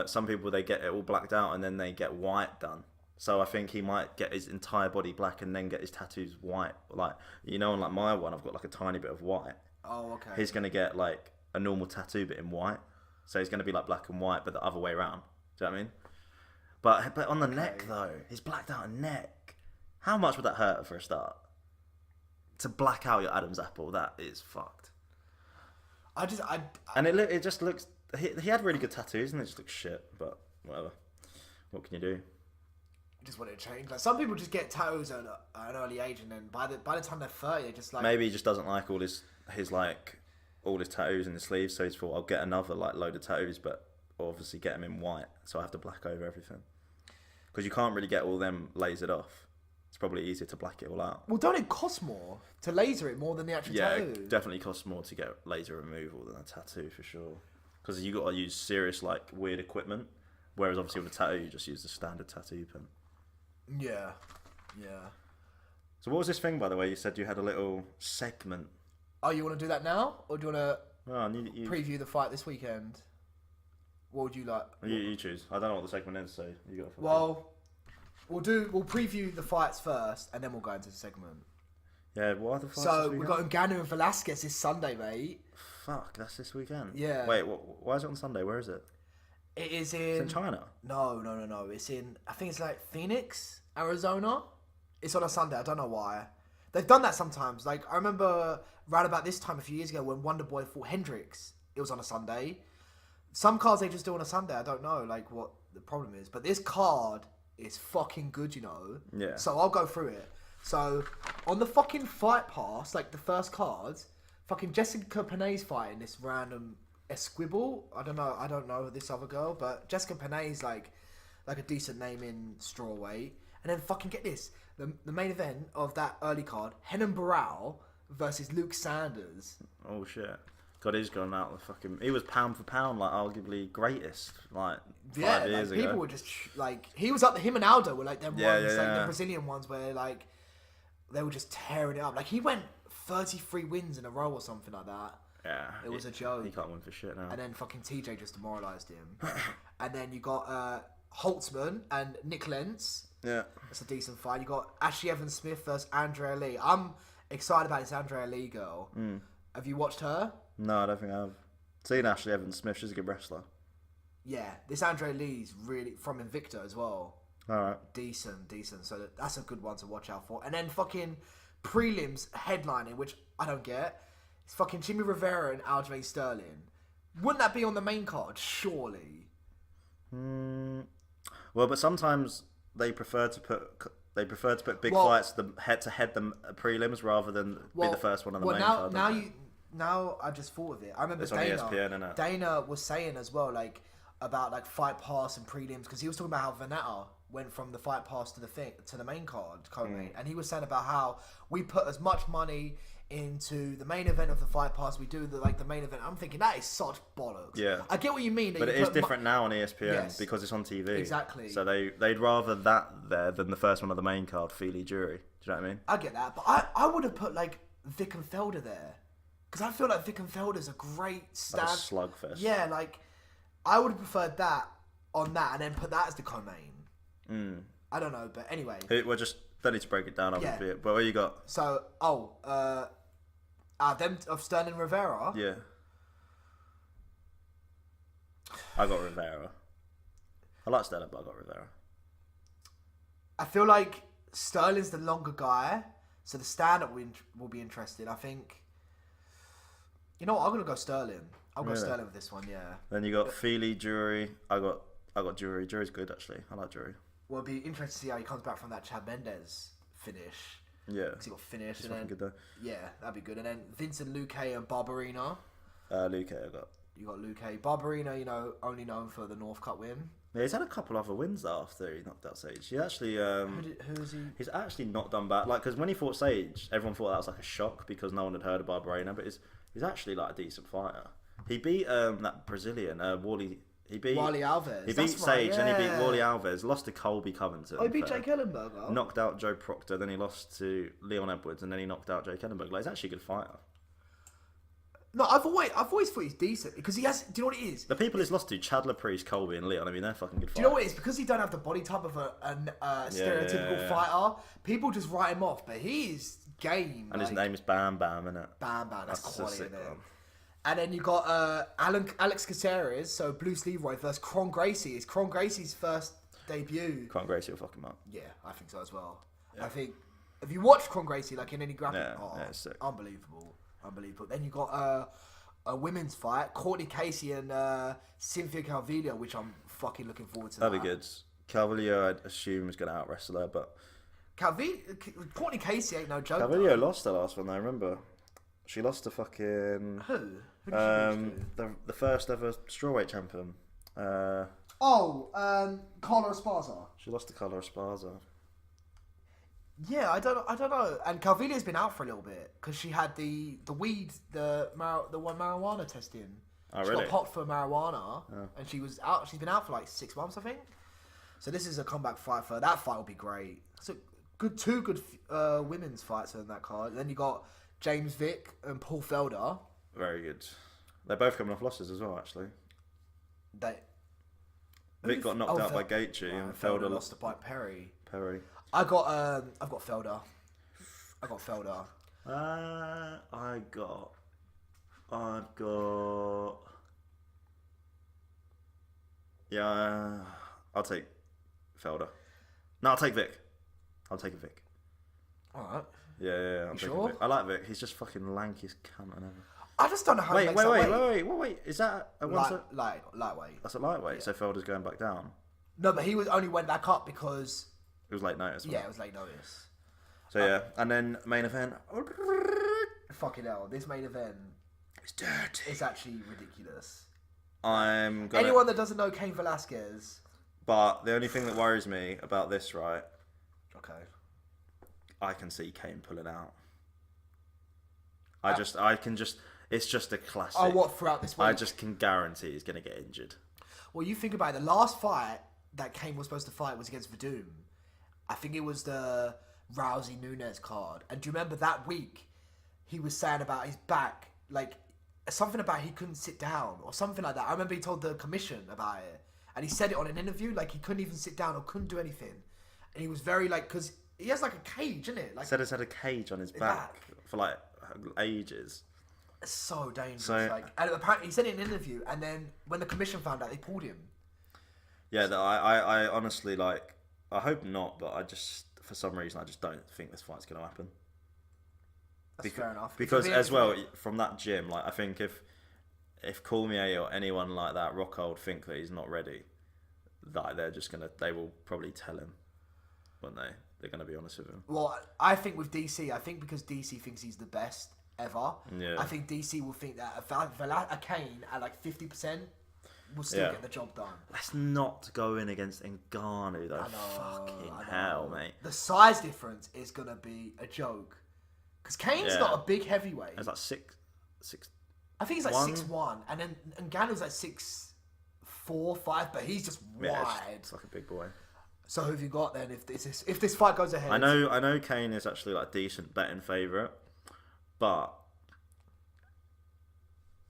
some people, they get it all blacked out and then they get white done. So I think he might get his entire body black and then get his tattoos white. Like, you know, on like my one, I've got like a tiny bit of white. Oh, okay. He's going to get like a normal tattoo but in white. So he's going to be like black and white but the other way around. Do you know what I mean? But on the neck though, he's blacked out a neck. How much would that hurt for a start? To black out your Adam's apple, that is fucked. And it just looks. He had really good tattoos, and it just looks shit. But whatever. What can you do? You just want it to change. Like some people just get tattoos at an early age, and then by the time they're 30, they're just like. Maybe he just doesn't like all his tattoos in his sleeves, so he's thought I'll get another like load of tattoos, but obviously get them in white, so I have to black over everything. Because you can't really get all them lasered off. It's probably easier to black it all out. Well, don't it cost more to laser it more than the actual tattoo? Yeah, it definitely costs more to get laser removal than a tattoo for sure. Because you got to use serious, like, weird equipment. Whereas obviously with a tattoo, you just use the standard tattoo pen. Yeah. So what was this thing, by the way? You said you had a little segment. Oh, you want to do that now, or do you want to you preview the fight this weekend? What would you like? You choose. I don't know what the segment is, so you got. Well. We'll preview the fights first, and then we'll go into the segment. Yeah, what are the fights? So we've got Ngannou and Velasquez this Sunday, mate. Fuck, that's this weekend. Yeah. Wait, why is it on Sunday? Where is it? It is in. It's in China. No. It's in. I think it's like Phoenix, Arizona. It's on a Sunday. I don't know why. They've done that sometimes. Like I remember right about this time a few years ago when Wonderboy fought Hendricks. It was on a Sunday. Some cards they just do on a Sunday. I don't know like what the problem is, but this card. It's fucking good, you know. Yeah. So I'll go through it. So on the fucking fight pass, like the first cards, fucking Jessica Panay's fighting this random Esquibble. I don't know this other girl, but Jessica Panay's like like a decent name in strawweight, and then fucking get this: the main event of that early card, Henan Barao versus Luke Sanders. Oh shit. God, he's gone out the fucking. He was pound for pound, like arguably greatest, like 5 years ago. People were just like he was up. Him and Aldo were like them ones, like the Brazilian ones, where like they were just tearing it up. Like he went 33 wins in a row or something like that. Yeah, it was a joke. He can't win for shit now. And then fucking TJ just demoralised him. And then you got Holtzman and Nick Lentz. Yeah, that's a decent fight. You got Ashley Evans Smith versus Andrea Lee. I'm excited about this Andrea Lee girl. Have you watched her? No, I don't think I have. Seen Ashley Evans Smith. She's a good wrestler. Yeah, this Andrea Lee's really from Invicta as well. All right. Decent. So that's a good one to watch out for. And then fucking prelims headlining, which I don't get. It's fucking Jimmy Rivera and Aljamain Sterling. Wouldn't that be on the main card? Surely. Well, but sometimes they prefer to put big fights the head to head the prelims rather than be the first one on the main card. Now I just thought of it. I remember it's on ESPN, isn't it? Dana was saying as well, like about like Fight Pass and prelims, because he was talking about how Veneta went from the Fight Pass to the main card co-main, and he was saying about how we put as much money into the main event of the Fight Pass we do the main event. I'm thinking that is such bollocks. Yeah, I get what you mean, but it is different now on ESPN because it's on TV. Exactly. So they'd rather that there than the first one on the main card, Feely Jury. Do you know what I mean? I get that, but I would have put like Vic and Felder there. Because I feel like Vic and Felder's a great stand. Like a slugfest. Yeah, like I would have preferred that on that, and then put that as the co-main. I don't know, but anyway. We're just don't need to break it down. Obviously, but what you got? So, them of Sterling Rivera. Yeah. I got Rivera. I like Sterling, but I got Rivera. I feel like Sterling's the longer guy, so the stand-up will be interesting. I think. You know what? I'm gonna go Sterling. I'll go Sterling with this one. Yeah. Then you got Feely, Jury. I got Jury. Jury's good actually. I like Jury. Well, it'll be interesting to see how he comes back from that Chad Mendes finish. Yeah. Because he got finished. He's fucking good though. Yeah, that'd be good. And then Vincent Luque and Barbarina. Luque I got. You got Luque. Barbarina, only known for the North Cup win. Yeah, he's had a couple other wins after he knocked out Sage. He actually, who is he? He's actually not done bad. Like, because when he fought Sage, everyone thought that was like a shock because no one had heard of Barbarina, but he's actually like a decent fighter. He beat that Brazilian Wally. He beat Wally Alves. He beat Sage, and he beat Wally Alves. Lost to Colby Covington. Oh, he beat Jake Ellenberger. Knocked out Joe Proctor. Then he lost to Leon Edwards, and then he knocked out Jake Ellenberger. Like, he's actually a good fighter. No, I've always thought he's decent because he has. Do you know what it is? The people he's lost to, Chadler Priest, Colby, and Leon. I mean, they're fucking good fighters. Do you know what it is? Because he don't have the body type of a stereotypical fighter. People just write him off, but he is game. And his name is Bam Bam, isn't it? Bam Bam. That's quality, isn't it? And then you got Alex Caceres, so Bruce Leroy versus Kron Gracie. It's Kron Gracie's first debut. Kron Gracie will fuck him up. Yeah, I think so as well. Yeah. I think if you watch Kron Gracie like in any graphic, it's sick. Unbelievable. Then you got a women's fight, Courtney Casey and Cynthia Calvillo, which I'm fucking looking forward to. That'd be good. Calvillo, I'd assume, is going to out wrestle her, but Courtney Casey ain't no joke. Calvillo lost her last one, I remember. She lost to fucking who? Who did she lose to? the first ever strawweight champion. Carla Esparza. She lost to Carla Esparza. Yeah, I don't know. And Calvillo's been out for a little bit because she had the weed, the one marijuana testing. Oh, she really? got popped for marijuana, and she was out. She's been out for like 6 months, I think. So this is a comeback fight for her. That fight will be great. So two good women's fights on that card. And then you got James Vick and Paul Felder. Very good. They're both coming off losses as well, actually. Vick got knocked out by Gaethje, and Felder lost to Mike Perry. I've got Felder. Yeah, I'll take Felder. No, I'll take Vic. I'll take a Vic. Alright. Yeah, I'm taking Vic. I like Vic. He's just fucking lankiest cunt I ever. I just don't know how he makes that weight. Wait. Is that a lightweight? That's a lightweight, yeah. So Felder's going back down? No, but he only went back up because... It was late notice. Yeah, it was late notice. So yeah, and then main event. Fucking hell, this main event... It's dirty. It's actually ridiculous. Anyone that doesn't know Cain Velasquez... But the only thing that worries me about this, right? Okay. I can see Kane pulling out. It's just a classic. Oh, what, throughout this week? I just can guarantee he's going to get injured. Well, you think about it, the last fight that Kane was supposed to fight was against Verdum. I think it was the Rousey Nunes card. And do you remember that week he was saying about his back, like something about he couldn't sit down or something like that. I remember he told the commission about it, and he said it on an interview, like he couldn't even sit down or couldn't do anything. And he was very like, because he has like a cage, isn't it? Like, Said he's had a cage on his back for like ages. It's so dangerous. So, like, and apparently he said it in an interview, and then when the commission found out, they pulled him. Yeah, I honestly, like, I hope not, but I just, for some reason, I just don't think this fight's going to happen. That's fair enough. Because as well, from that gym, like, I think if Cormier or anyone like that, Rockhold, think that he's not ready, like, they will probably tell him, won't they? They're going to be honest with him. Well, I think with DC, because DC thinks he's the best ever, yeah. I think DC will think that a Kane at like 50% will still get the job done. Let's not go in against Ngannou though. Fucking hell, mate. The size difference is going to be a joke. Because Kane's not a big heavyweight. It's like six. I think he's like 6'1", and then Ngannou's like 6'4", 5", but he's just wide. It's like a big boy. So who have you got then? If this fight goes ahead, I know Kane is actually like a decent betting favourite, but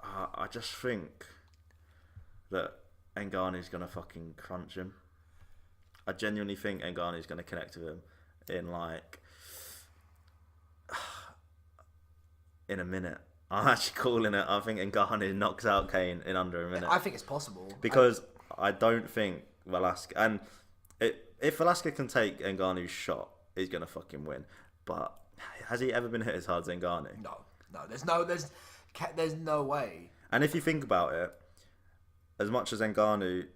I just think that Ngannou's gonna fucking crunch him. I genuinely think Ngannou's gonna connect with him in like in a minute. I'm actually calling it. I think Ngannou knocks out Kane in under a minute. I think it's possible because I don't think Velasquez, and if Velasquez can take Ngannou's shot, he's gonna fucking win. But has he ever been hit as hard as Ngannou? No. There's no way. And if you think about it, as much as Ngannou,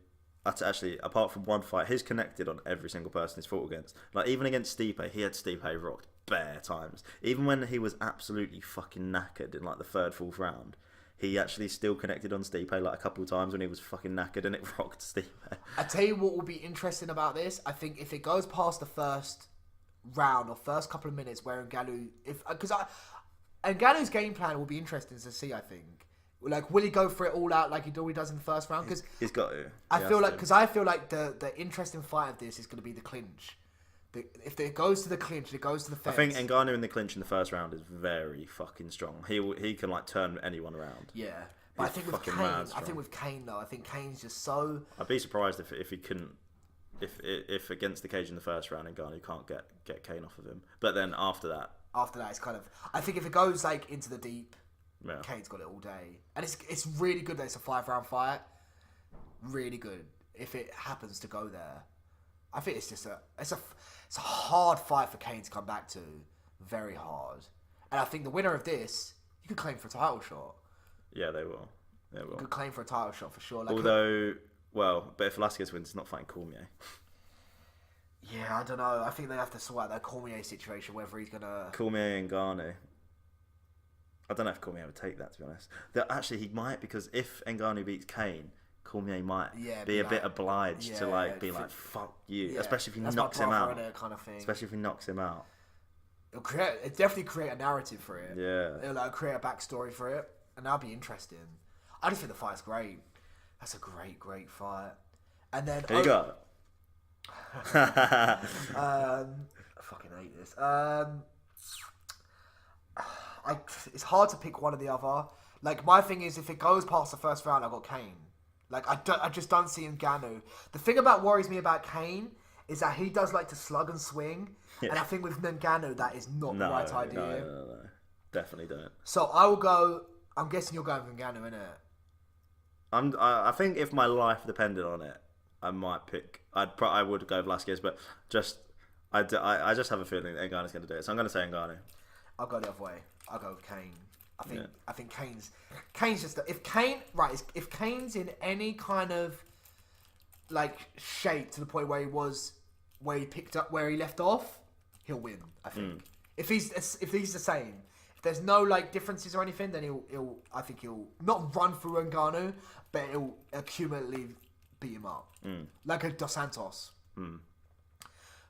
actually, apart from one fight, he's connected on every single person he's fought against. Like, even against Stipe, he had Stipe rocked bare times. Even when he was absolutely fucking knackered in like the third, fourth round, he actually still connected on Stipe like a couple of times when he was fucking knackered and it rocked Stipe. I tell you what will be interesting about this. I think if it goes past the first round or first couple of minutes where Ngannou's game plan will be interesting to see. I think, like, will he go for it all out like he always does in the first round? Because he's got to. I feel like the interesting fight of this is going to be the clinch. If it goes to the clinch, it goes to the fence. I think Ngannou in the clinch in the first round is very fucking strong. He can like turn anyone around. Yeah, but I think with Kane though, I think Kane's just so. I'd be surprised if he couldn't. If against the cage in the first round, Ngannou can't get Kane off of him. But then after that, it's kind of. I think if it goes like into the deep, Kane's got it all day, and it's really good that it's a 5-round fight. Really good if it happens to go there. I think it's a hard fight for Kane to come back to, very hard. And I think the winner of this, you could claim for a title shot. Yeah, they will. You could claim for a title shot for sure. Like, although, but if Velasquez wins, it's not fighting Cormier. Yeah, I don't know. I think they have to sort out that Cormier situation, whether he's gonna Cormier and Ngannou. I don't know if Cormier would take that, to be honest. Actually, he might, because if Ngannou beats Kane, Cormier might be a bit obliged to be like, fuck you. Yeah. Especially if he knocks him out. Kind of thing. Especially if he knocks him out. It'll definitely create a narrative for it. Yeah. It'll like create a backstory for it. And that'll be interesting. I just think the fight's great. That's a great, great fight. And then... Who you got? I fucking hate this. It's hard to pick one or the other. Like, my thing is, if it goes past the first round, I've got Kane. Like, I just don't see Ngannou. The thing worries me about Kane is that he does like to slug and swing. Yeah. And I think with Ngannou, that is not the right idea. No. Definitely don't. So I will go... I'm guessing you're going with Ngannou, innit? I think if my life depended on it, I might pick... I would go Velasquez, but I just have a feeling that Ngannou's going to do it. So I'm going to say Ngannou. I'll go the other way. I'll go with Kane. I think Kane's just if Kane's in any kind of like shape to the point where he picked up where he left off, he'll win. I think if he's the same, if there's no like differences or anything, then he'll not run through Ngannou, but he'll accumulatively beat him up. Like a Dos Santos.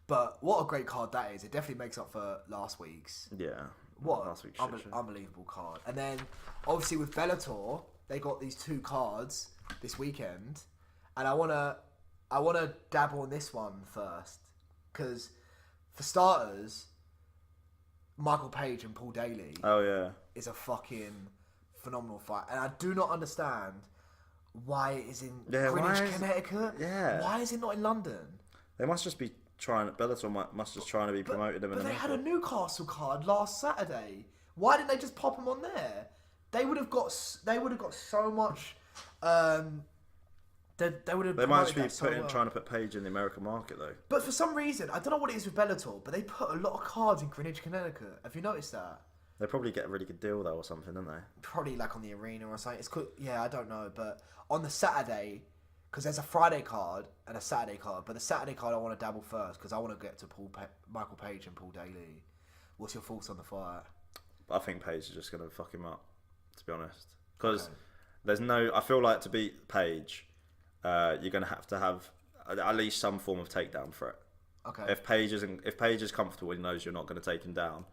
But what a great card that is. It definitely makes up for last week's. Yeah. What last week's unbelievable card. And then, obviously, with Bellator, they got these 2 cards this weekend. And I wanna dabble on this one first. Because, for starters, Michael Page and Paul Daly is a fucking phenomenal fight. And I do not understand why it is in Greenwich, Connecticut. Yeah. Why is it not in London? They must just be Bellator must just trying to be promoted them. But they had a Newcastle card last Saturday. Why didn't they just pop them on there? They would have got so much. They might be trying to put Page in the American market though. But for some reason, I don't know what it is with Bellator, but they put a lot of cards in Greenwich, Connecticut. Have you noticed that? They probably get a really good deal though, or something, don't they? Probably like on the arena or something. It's cool. Yeah, I don't know, but on the Saturday, because there's a Friday card and a Saturday card, but the Saturday card I want to dabble first because I want to get to Michael Page and Paul Daly. What's your thoughts on the fight? I think Page is just going to fuck him up, to be honest. Because there's no... I feel like to beat Page, you're going to have at least some form of takedown threat. Okay. If Page is comfortable, he knows you're not going to take him down,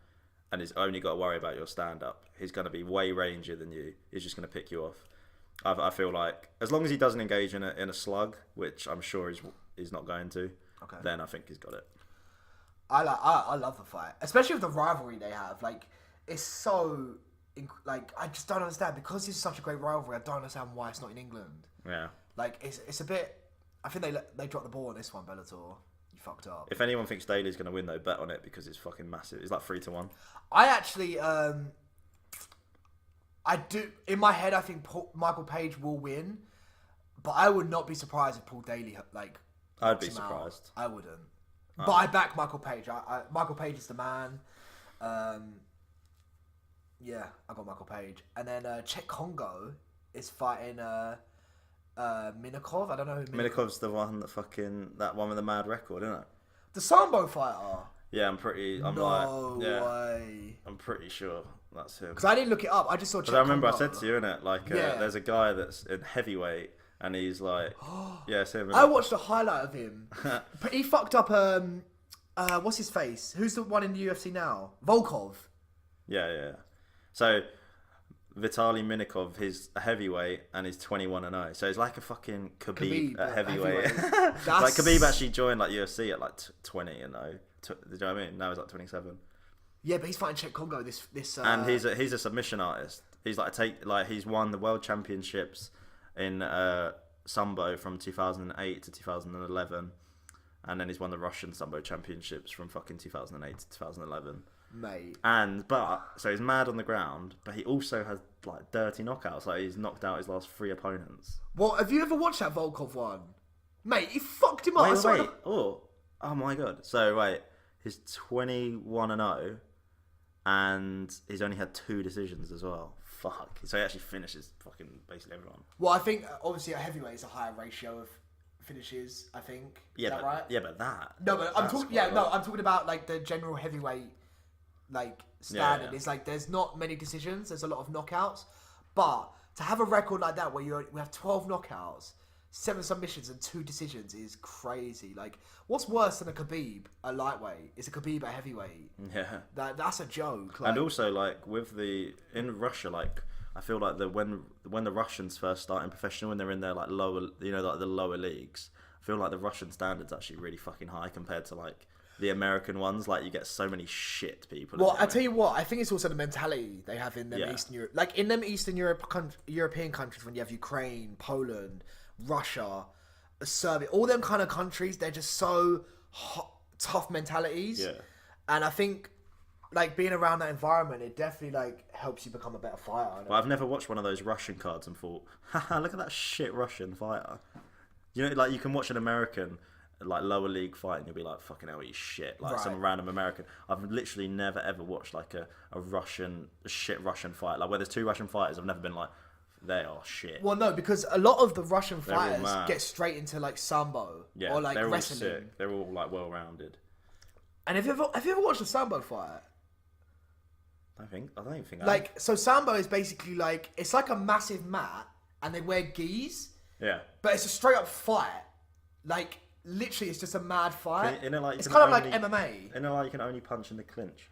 and he's only got to worry about your stand-up, he's going to be way rangier than you. He's just going to pick you off. I feel like as long as he doesn't engage in a slug, which I'm sure he's not going to, then I think he's got it. I love the fight, especially with the rivalry they have. Like, it's so like I just don't understand because it's such a great rivalry. I don't understand why it's not in England. Yeah. Like it's a bit. I think they dropped the ball on this one, Bellator. You fucked up. If anyone thinks Daly's going to win though, bet on it because it's fucking massive. It's like 3-1. I actually I do in my head. I think Michael Page will win, but I would not be surprised if Paul Daly I'd be surprised. I wouldn't. But I back Michael Page. Michael Page is the man. Yeah, I got Michael Page. And then Czech Congo is fighting Minikov. I don't know who Minikov's the one that one with the mad record, isn't it? The Sambo fighter. Yeah, I'm pretty sure that's him. Because I didn't look it up. I just saw Czech I remember Congo. I said to you, innit? Like, there's a guy that's in heavyweight and he's like, yeah, it's him. I watched a highlight of him. But he fucked up, what's his face? Who's the one in the UFC now? Volkov. Yeah. So, Vitaly Minikov, he's a heavyweight and he's 21-0. So he's like a fucking Khabib at heavyweight. Like Khabib actually joined like UFC at like 20, you know. Do you know what I mean? Now he's like 27. Yeah, but he's fighting Czech Congo. This and he's a submission artist. He's he's won the world championships in Sambo from 2008 to 2011, and then he's won the Russian Sambo championships from fucking 2008 to 2011. Mate. So he's mad on the ground, but he also has like dirty knockouts. Like he's knocked out his last 3 opponents. What? Have you ever watched that Volkov one? Mate, he fucked him up. Wait. Oh my god. So wait, he's 21-0, and he's only had 2 decisions as well. Fuck. So he actually finishes fucking basically everyone. Well, I think obviously a heavyweight is a higher ratio of finishes. I think. Yeah, is that right? Yeah, but that. No, but I'm talking. Yeah, no, I'm talking about like the general heavyweight standard. Yeah. It's like there's not many decisions. There's a lot of knockouts, but to have a record like that where we have 12 knockouts, 7 submissions and 2 decisions is crazy. Like, what's worse than a Khabib, a lightweight? Is a Khabib a heavyweight? Yeah. That's a joke. And also, like, in Russia, like, I feel like when the Russians first start in professional, when they're in their, like, lower, you know, like the lower leagues, I feel like the Russian standard's actually really fucking high compared to, like, the American ones. Like, you get so many shit people. Well, I tell you what, I think it's also the mentality they have in them Eastern Europe. Like, in them Eastern European countries, when you have Ukraine, Poland, Russia, Serbia, all them kind of countries, they're just so tough mentalities. Yeah. And I think, like, being around that environment, it definitely, like, helps you become a better fighter. Well, I've never watched one of those Russian cards and thought, haha, look at that shit Russian fighter. You know, like, you can watch an American, like, lower league fight and you'll be like, fucking hell, he's shit. Like, some random American. I've literally never, ever watched, like, a shit Russian fight. Like, where there's 2 Russian fighters, I've never been like, they are shit. Well, no, because a lot of the Russian fighters get straight into, like, sambo or, like, they're wrestling. all sick. They're all, like, well-rounded. And have you ever watched a sambo fight? I don't even think so sambo is basically like, it's like a massive mat and they wear gis Yeah. But it's a straight up fight. Like, literally, it's just a mad fight. It's kind of like MMA. You know, like you can only punch in the clinch.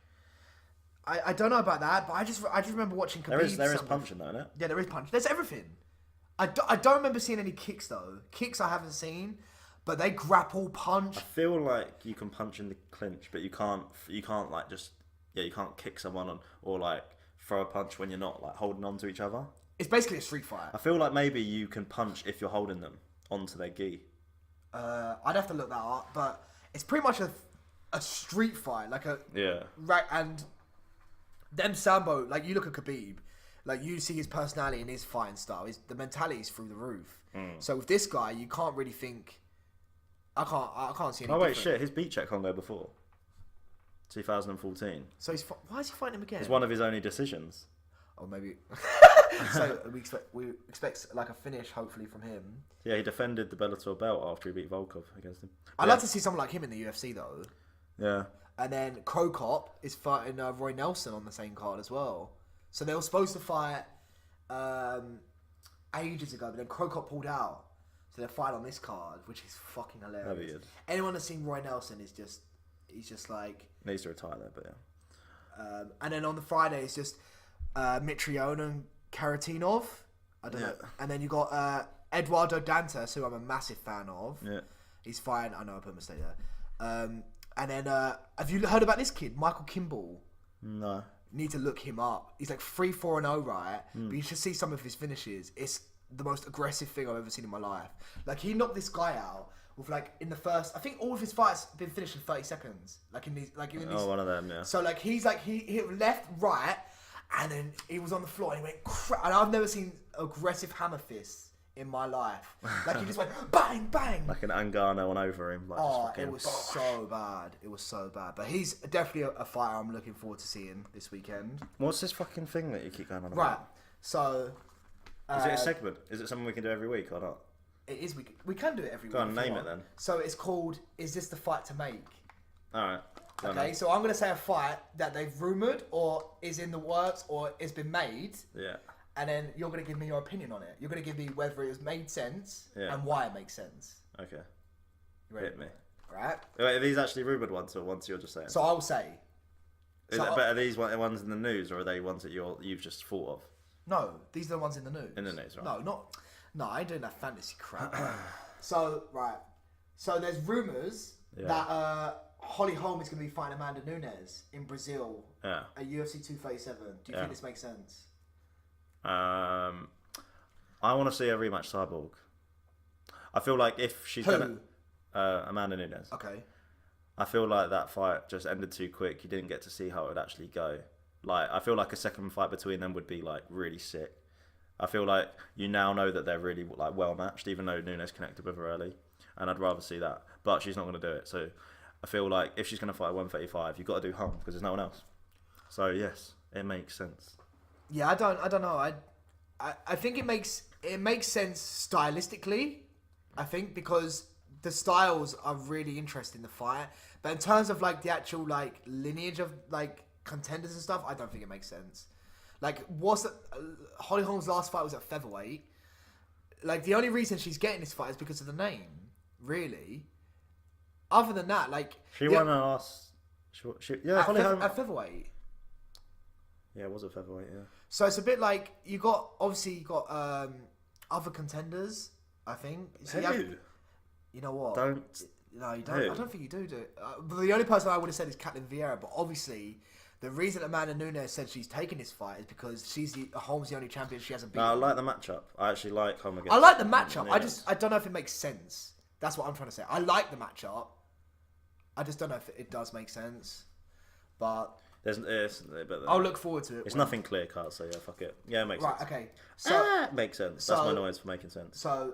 I don't know about that, but I just remember watching Khabib. There is punching though, isn't it? Yeah, there is punch. There's everything. I don't remember seeing any kicks though. Kicks I haven't seen, but they grapple, punch. I feel like you can punch in the clinch, but you can't like just you can't kick someone or like throw a punch when you're not like holding on to each other. It's basically a street fight. I feel like maybe you can punch if you're holding them onto their gi. I'd have to look that up, but it's pretty much a street fight, like a right. And them Sambo, like you look at Khabib, like you see his personality and his fighting style. The mentality is through the roof. So with this guy, you can't really think. I can't see any. Oh wait, different. shit! His beat check Congo before 2014. So why is he fighting him again? It's one of his only decisions. Or maybe. So we expect like a finish, hopefully, from him. Yeah, he defended the Bellator belt after he beat Volkov against him. I'd like to see someone like him in the UFC though. Yeah. And then Krokop is fighting Roy Nelson on the same card as well. So they were supposed to fight ages ago, but then Krokop pulled out. So they're fighting on this card, which is fucking hilarious. That'd be good. Anyone that's seen Roy Nelson he's just like... Needs to retire there, but yeah. And then on the Friday, it's just Mitrione and Karatinov. I don't know. And then you got Eduardo Dantas, who I'm a massive fan of. Yeah. He's fine. I know I put a mistake there. And then, have you heard about this kid, Michael Kimball? No. Need to look him up. He's like 3-4-0, right? But you should see some of his finishes. It's the most aggressive thing I've ever seen in my life. Like, he knocked this guy out with like in the first. I think all of his fights been finished in 30 seconds. Like in these. Oh, one of them, yeah. So like he's like he hit left, right, and then he was on the floor and he went crap. And I've never seen aggressive hammer fists in my life. Like he just went bang bang. Like an Ngannou on over him. Like it was so bad. It was so bad. But he's definitely a fighter I'm looking forward to seeing this weekend. What's this fucking thing that you keep going on about? Right. So. Is it a segment? Is it something we can do every week or not? It is. We can do it every week. Go on, name it then. So it's called "Is This the Fight to Make?" All right. Okay, so I'm going to say a fight that they've rumoured or is in the works or has been made. Yeah. And then you're going to give me your opinion on it. You're going to give me whether it was made sense and why it makes sense. Okay. You ready? Hit me. Right. Wait, are these actually rumoured ones or ones you're just saying? So I'll say. But are these ones in the news or are they ones that you've just thought of? No, these are the ones in the news. In the news, right? No, I ain't doing that fantasy crap. So there's rumours that Holly Holm is going to be fighting Amanda Nunes in Brazil at UFC 237. Do you think this makes sense? I want to see a rematch Cyborg. I feel like if she's going to... Amanda Nunes. Okay. I feel like that fight just ended too quick. You didn't get to see how it would actually go. Like, I feel like a second fight between them would be like really sick. I feel like you now know that they're really like well matched, even though Nunes connected with her early, and I'd rather see that. But she's not going to do it, so I feel like if she's going to fight at 135, you've got to do Holm because there's no one else. So yes, it makes sense. Yeah, I don't know. I think it makes sense stylistically. I think because the styles are really interesting in the fight, but in terms of like the actual like lineage of like contenders and stuff, I don't think it makes sense. Like, Holly Holm's last fight was at featherweight. Like, the only reason she's getting this fight is because of the name, really. Other than that, like... She won her last... Holly Holm... At featherweight. Yeah, it was at featherweight, yeah. So it's a bit like, you got other contenders, I think. So you know what? No, you don't. I don't think you do it. But the only person I would have said is Katlyn Vieira, but obviously... The reason Amanda Nunes said she's taking this fight is because Holm's the only champion she hasn't beaten. No, I like the matchup. I actually like Holm against... I like the matchup. I don't know if it makes sense. That's what I'm trying to say. I like the matchup. I just don't know if it does make sense. But... I'll look forward to it. It's nothing clear cut, so yeah, fuck it. Yeah, it makes sense. Right, okay. So... makes sense. That's my noise for making sense. So...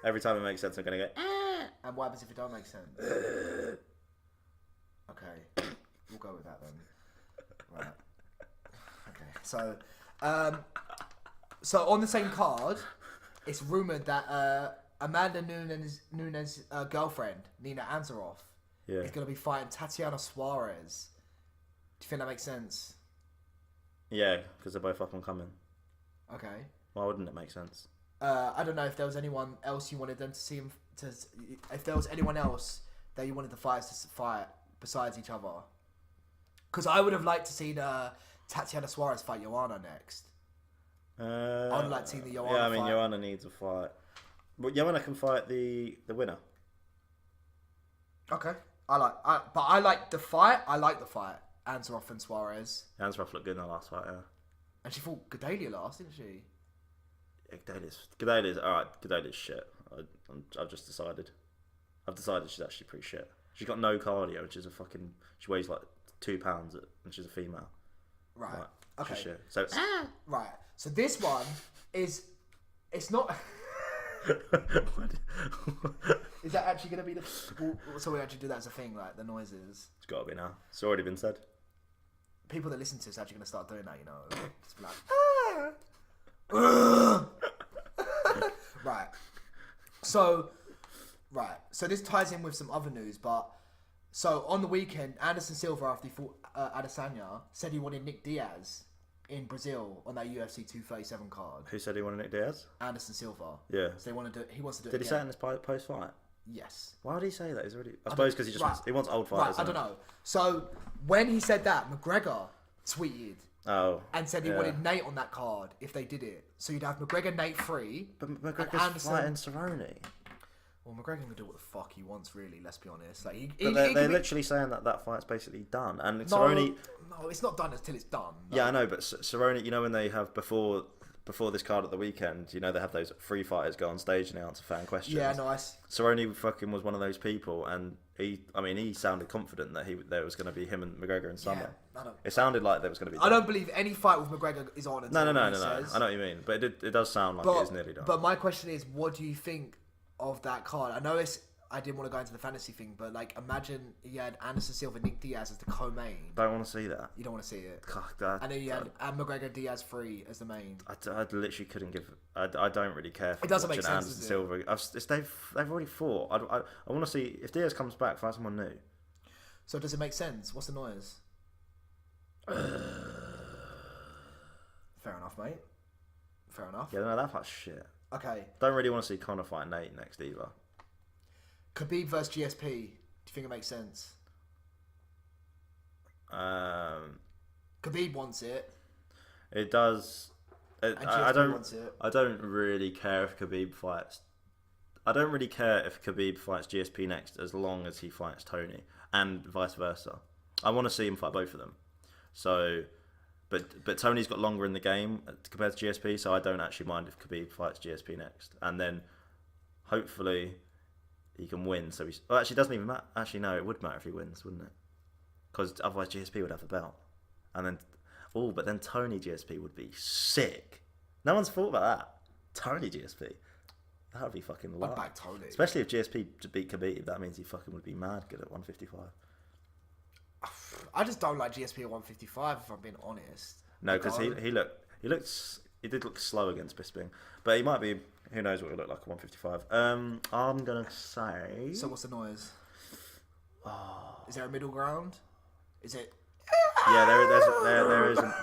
Every time it makes sense, I'm going to go... And what happens if it don't make sense? Okay. We'll go with that then. Right. Okay. So on the same card, it's rumored that Amanda Nunes' girlfriend, Nina Ansaroff, is going to be fighting Tatiana Suarez. Do you think that makes sense? Yeah, because they're both up and coming. Okay. Why wouldn't it make sense? I don't know if there was anyone else you wanted them to see him to. If there was anyone else that you wanted the fighters to fight besides each other. Because I would have liked to see Tatiana Suarez fight Joanna next. I would like to see the Joanna. Yeah, I mean fight. Joanna needs a fight, but Joanna can fight the winner. Okay, but I like the fight. I like the fight. Ansaroff and Suarez. Ansaroff looked good in the last fight, yeah. And she fought Gadelia last, didn't she? Yeah, Gadelia's alright. Gadelia's shit. I've just decided. I've decided she's actually pretty shit. She's got no cardio, which is a fucking. She weighs like 2 pounds, and she's a female. Right. Like, Okay. she's shit. So it's... Right. So this one is. It's not. Is that actually going to be the? So we actually do that as a thing, like the noises. It's got to be now. It's already been said. People that listen to it's actually going to start doing that, you know. Just be like, right. So this ties in with some other news, but so on the weekend, Anderson Silva, after he fought Adesanya, said he wanted Nick Diaz in Brazil on that UFC 237 card. Who said he wanted Nick Diaz? Anderson Silva. Yeah. So he wants to do it. Did he say it in his post fight? Yes. Why would he say that? He's already. I suppose because he wants old fighters. Right, I don't know. So when he said that, McGregor tweeted and said he wanted Nate on that card if they did it. So you'd have McGregor, Nate free. But McGregor's fighting Cerrone. Well, McGregor can do what the fuck he wants, really. Let's be honest. Like, they're literally saying that fight's basically done, and Cerrone. No, it's not done until it's done. No. Yeah, I know, but Cerrone, you know, when they have before this card at the weekend, you know, they have those free fighters go on stage and they answer fan questions. Yeah, nice. Cerrone fucking was one of those people, and he sounded confident that there was going to be him and McGregor in summer. Yeah, it sounded like there was going to be. I don't believe any fight with McGregor is on. No. I know what you mean, but it does sound like it is nearly done. But my question is, what do you think of that card? I know I didn't want to go into the fantasy thing, but like, imagine you had Anderson Silva, Nick Diaz as the co-main. Don't want to see that. You don't want to see it. God, and then you had McGregor, Diaz free as the main. I literally couldn't give. I don't really care for it doesn't make sense, Anderson Silva. They've already fought. I want to see if Diaz comes back, fight someone new. So does it make sense? What's the noise? Fair enough, mate. Fair enough. Yeah, no, that fight's shit. Okay. Don't really want to see Conor fight Nate next either. Khabib versus GSP. Do you think it makes sense? Khabib wants it. It does. I don't. I don't really care if Khabib fights. I don't really care if Khabib fights GSP next, as long as he fights Tony, and vice versa. I want to see him fight both of them. So, but Tony's got longer in the game compared to GSP, so I don't actually mind if Khabib fights GSP next, and then hopefully he can win. So actually, it doesn't even matter. Actually, no, it would matter if he wins, wouldn't it? Because otherwise GSP would have the belt, and then but then Tony GSP would be sick. No one's thought about that. Tony GSP. That would be fucking live. I'd back Tony. Especially if GSP to beat Khabib, that means he fucking would be mad good at 155. I just don't like GSP at 155, if I'm being honest. No, because he did look slow against Bisping, but he might be. Who knows what he'll look like at 155? I'm gonna say. So what's the noise? Is there a middle ground? Is it? Yeah,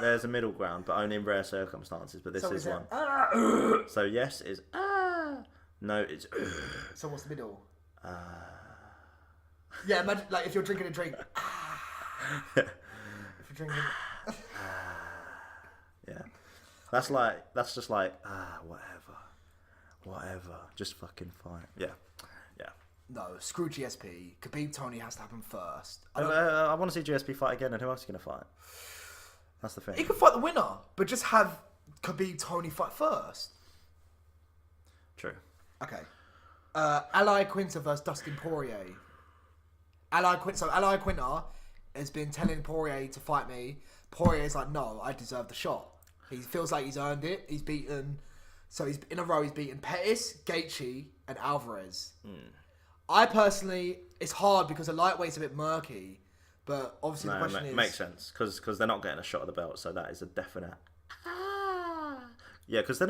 there's a middle ground, but only in rare circumstances. But this is one. So yes is no it's. So what's the middle? Yeah, imagine like if you're drinking a drink. If you're drinking. Yeah, that's just like whatever, just fucking fine. Yeah. No, screw GSP. Khabib Tony has to happen first. I want to see GSP fight again, and who else is going to fight? That's the thing. He can fight the winner, but just have Khabib Tony fight first. True. Okay. Ally Quinter versus Dustin Poirier. Ally Quinter has been telling Poirier to fight me. Poirier's like, no, I deserve the shot. He feels like he's earned it. He's beaten. So he's in a row. He's beaten Pettis, Gaethje, and Alvarez. I personally, it's hard because the lightweight's a bit murky. But obviously the question is... Makes sense, because they're not getting a shot at the belt, so that is a definite... Yeah, because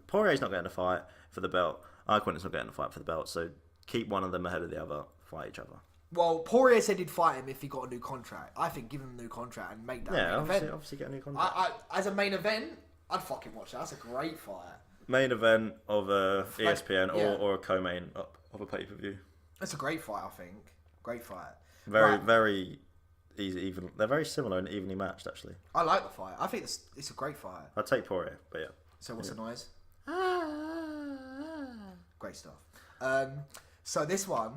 Poirier's not getting a fight for the belt. Quinton's not getting a fight for the belt, so keep one of them ahead of the other, fight each other. Well, Poirier said he'd fight him if he got a new contract. I think give him a new contract and make that main event. Obviously get a new contract. As a main event, I'd fucking watch that. That's a great fight. main event of a ESPN yeah. or a co-main of a pay-per-view. It's a great fight, I think. Great fight. Very easy, even. They're very similar and evenly matched, actually. I like the fight. I think it's a great fight. I'd take Poirier, but yeah. So what's the noise? Great stuff. So this one,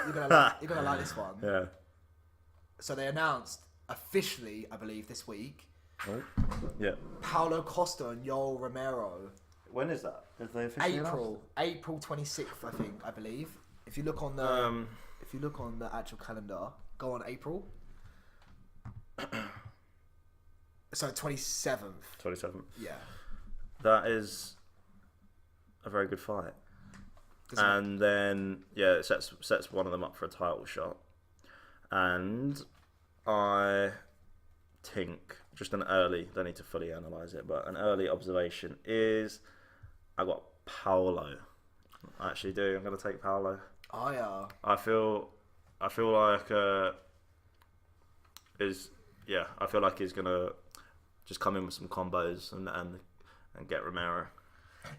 you're gonna like this one. Yeah. So they announced officially, I believe, this week, Yeah. Paulo Costa and Yoel Romero. When is that? Have they officially April 26th, I believe. If you look on the actual calendar, go on April. So 27th. 27th. Yeah. That is a very good fight. And then it sets one of them up for a title shot. And I think just don't need to fully analyse it, but an early observation is I got Paulo. I actually do. I'm gonna take Paulo. Oh yeah. I feel like I feel like he's gonna just come in with some combos and get Romero.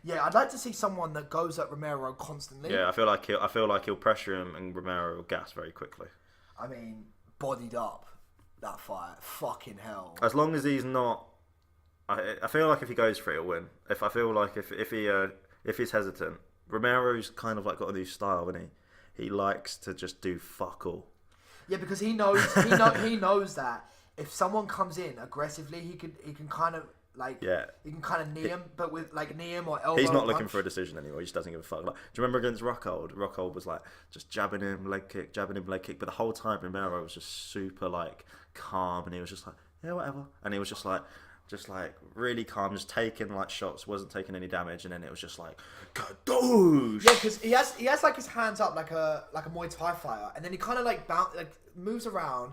Yeah, I'd like to see someone that goes at Romero constantly. Yeah, I feel like he'll pressure him and Romero will gas very quickly. I mean, bodied up that fight. Fucking hell. As long as he's not, I feel like if he goes for it, he'll win. If he's hesitant, Romero's kind of like got a new style, and he likes to just do fuck all. Yeah, because he knows that if someone comes in aggressively, he can kind of like he can kind of knee him, but with like knee him or elbow. He's not punch. looking for a decision anymore. He just doesn't give a fuck. Like, do you remember against Rockhold? Rockhold was like just jabbing him, leg kick, but the whole time Romero was just super like calm, and he was just like, yeah, whatever, and he was just like really calm, just taking like shots, wasn't taking any damage, and then it was just like kadoosh. Yeah, because he has like his hands up like a Muay Thai fighter, and then he kind of like moves around,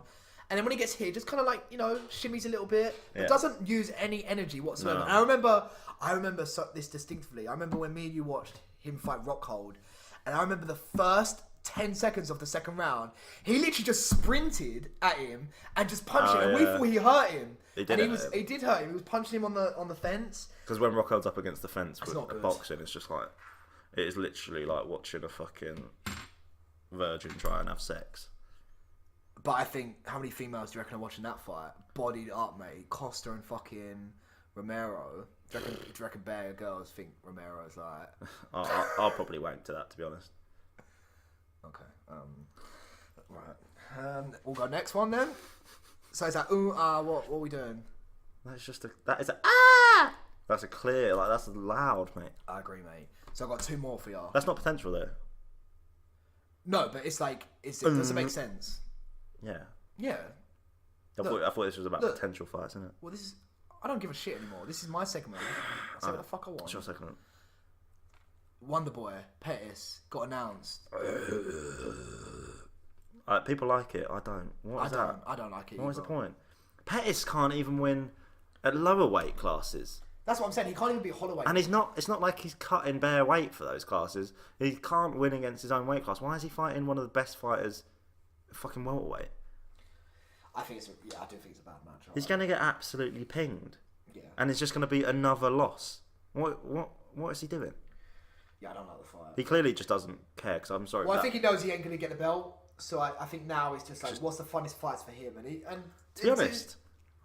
and then when he gets hit, just kind of like shimmies a little bit, but doesn't use any energy whatsoever. No. And I remember this distinctively. I remember when me and you watched him fight Rockhold, and I remember the first 10 seconds of the second round, he literally just sprinted at him and just punched him, and we thought he hurt him. He did hurt him. He was punching him on the fence. Because when Rockhold's up against the fence with boxing, it's just like, it is literally like watching a fucking virgin try and have sex. But I think, how many females do you reckon are watching that fight? Bodied up, mate. Costa and fucking Romero. Do you reckon bare girls think Romero's like... I'll probably wank to that, to be honest. Okay. Right. We'll go next one then. So it's like, what are we doing? That's a clear, like, that's loud, mate. I agree, mate. So I've got two more for y'all. That's not potential, though. No, but it's like, it doesn't make sense. Yeah. Yeah. I thought this was about potential fights, isn't it? Well, I don't give a shit anymore. This is my segment. I say what the fuck I want. What's your segment? Wonderboy, Pettis, got announced. People like it. I don't. What is that? I don't like it. What is the point? Pettis can't even win at lower weight classes. That's what I'm saying. He can't even be Holloway. And it's not like he's cutting bare weight for those classes. He can't win against his own weight class. Why is he fighting one of the best fighters, fucking welterweight? I do think it's a bad match. He's going to get absolutely pinged. Yeah. And it's just going to be another loss. What is he doing? Yeah, I don't like the fight. He clearly just doesn't care, because I'm sorry. Well, I think he knows he ain't going to get the belt. So I think now it's just like, what's the funnest fights for him? And to be honest,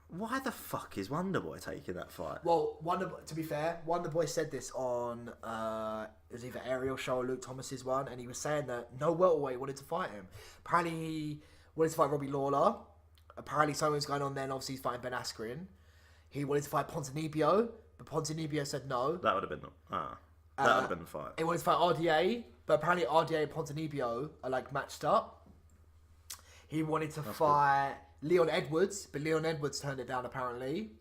why the fuck is Wonderboy taking that fight? Well, to be fair, Wonderboy said this on it was either Ariel show or Luke Thomas's one, and he was saying that no welterweight wanted to fight him. Apparently he wanted to fight Robbie Lawler. Apparently something's going on then. Obviously he's fighting Ben Askren. He wanted to fight Ponzinibbio, but Ponzinibbio said no. That would have been the fight. He wanted to fight RDA, but apparently RDA and Ponzinibbio are like matched up. He wanted to fight Leon Edwards, but Leon Edwards turned it down apparently.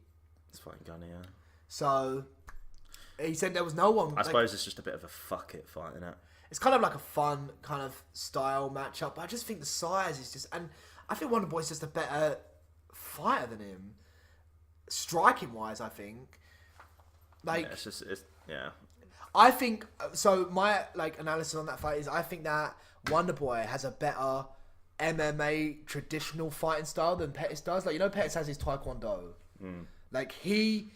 It's fighting Gunny, yeah. So he said there was no one. I suppose it's just a bit of a fuck it fight, isn't it? It's kind of like a fun kind of style matchup, but I just think the size is just, and I think Wonderboy's just a better fighter than him, striking wise. I think, like, yeah. I think so. My analysis on that fight is I think that Wonderboy has a better MMA traditional fighting style than Pettis does. Like, Pettis has his Taekwondo. Like he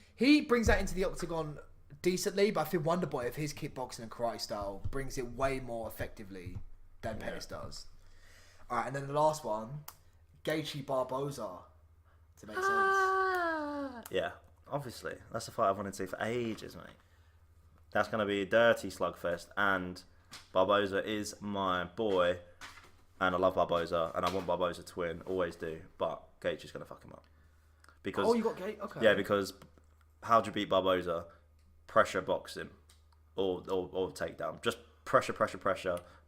brings that into the octagon decently, but I feel Wonderboy, with his kickboxing and karate style, brings it way more effectively than Pettis does. Alright, and then the last one, Gaethje Barboza. To make sense. Yeah, obviously. That's the fight I've wanted to see for ages, mate. That's going to be a dirty slugfest, and Barboza is my boy, and I love Barboza, and I want Barboza to win, always do, but Gaethje's going to fuck him up. Because, you got Gaethje? Okay. Yeah, because how do you beat Barboza? Pressure boxing or takedown. Just pressure.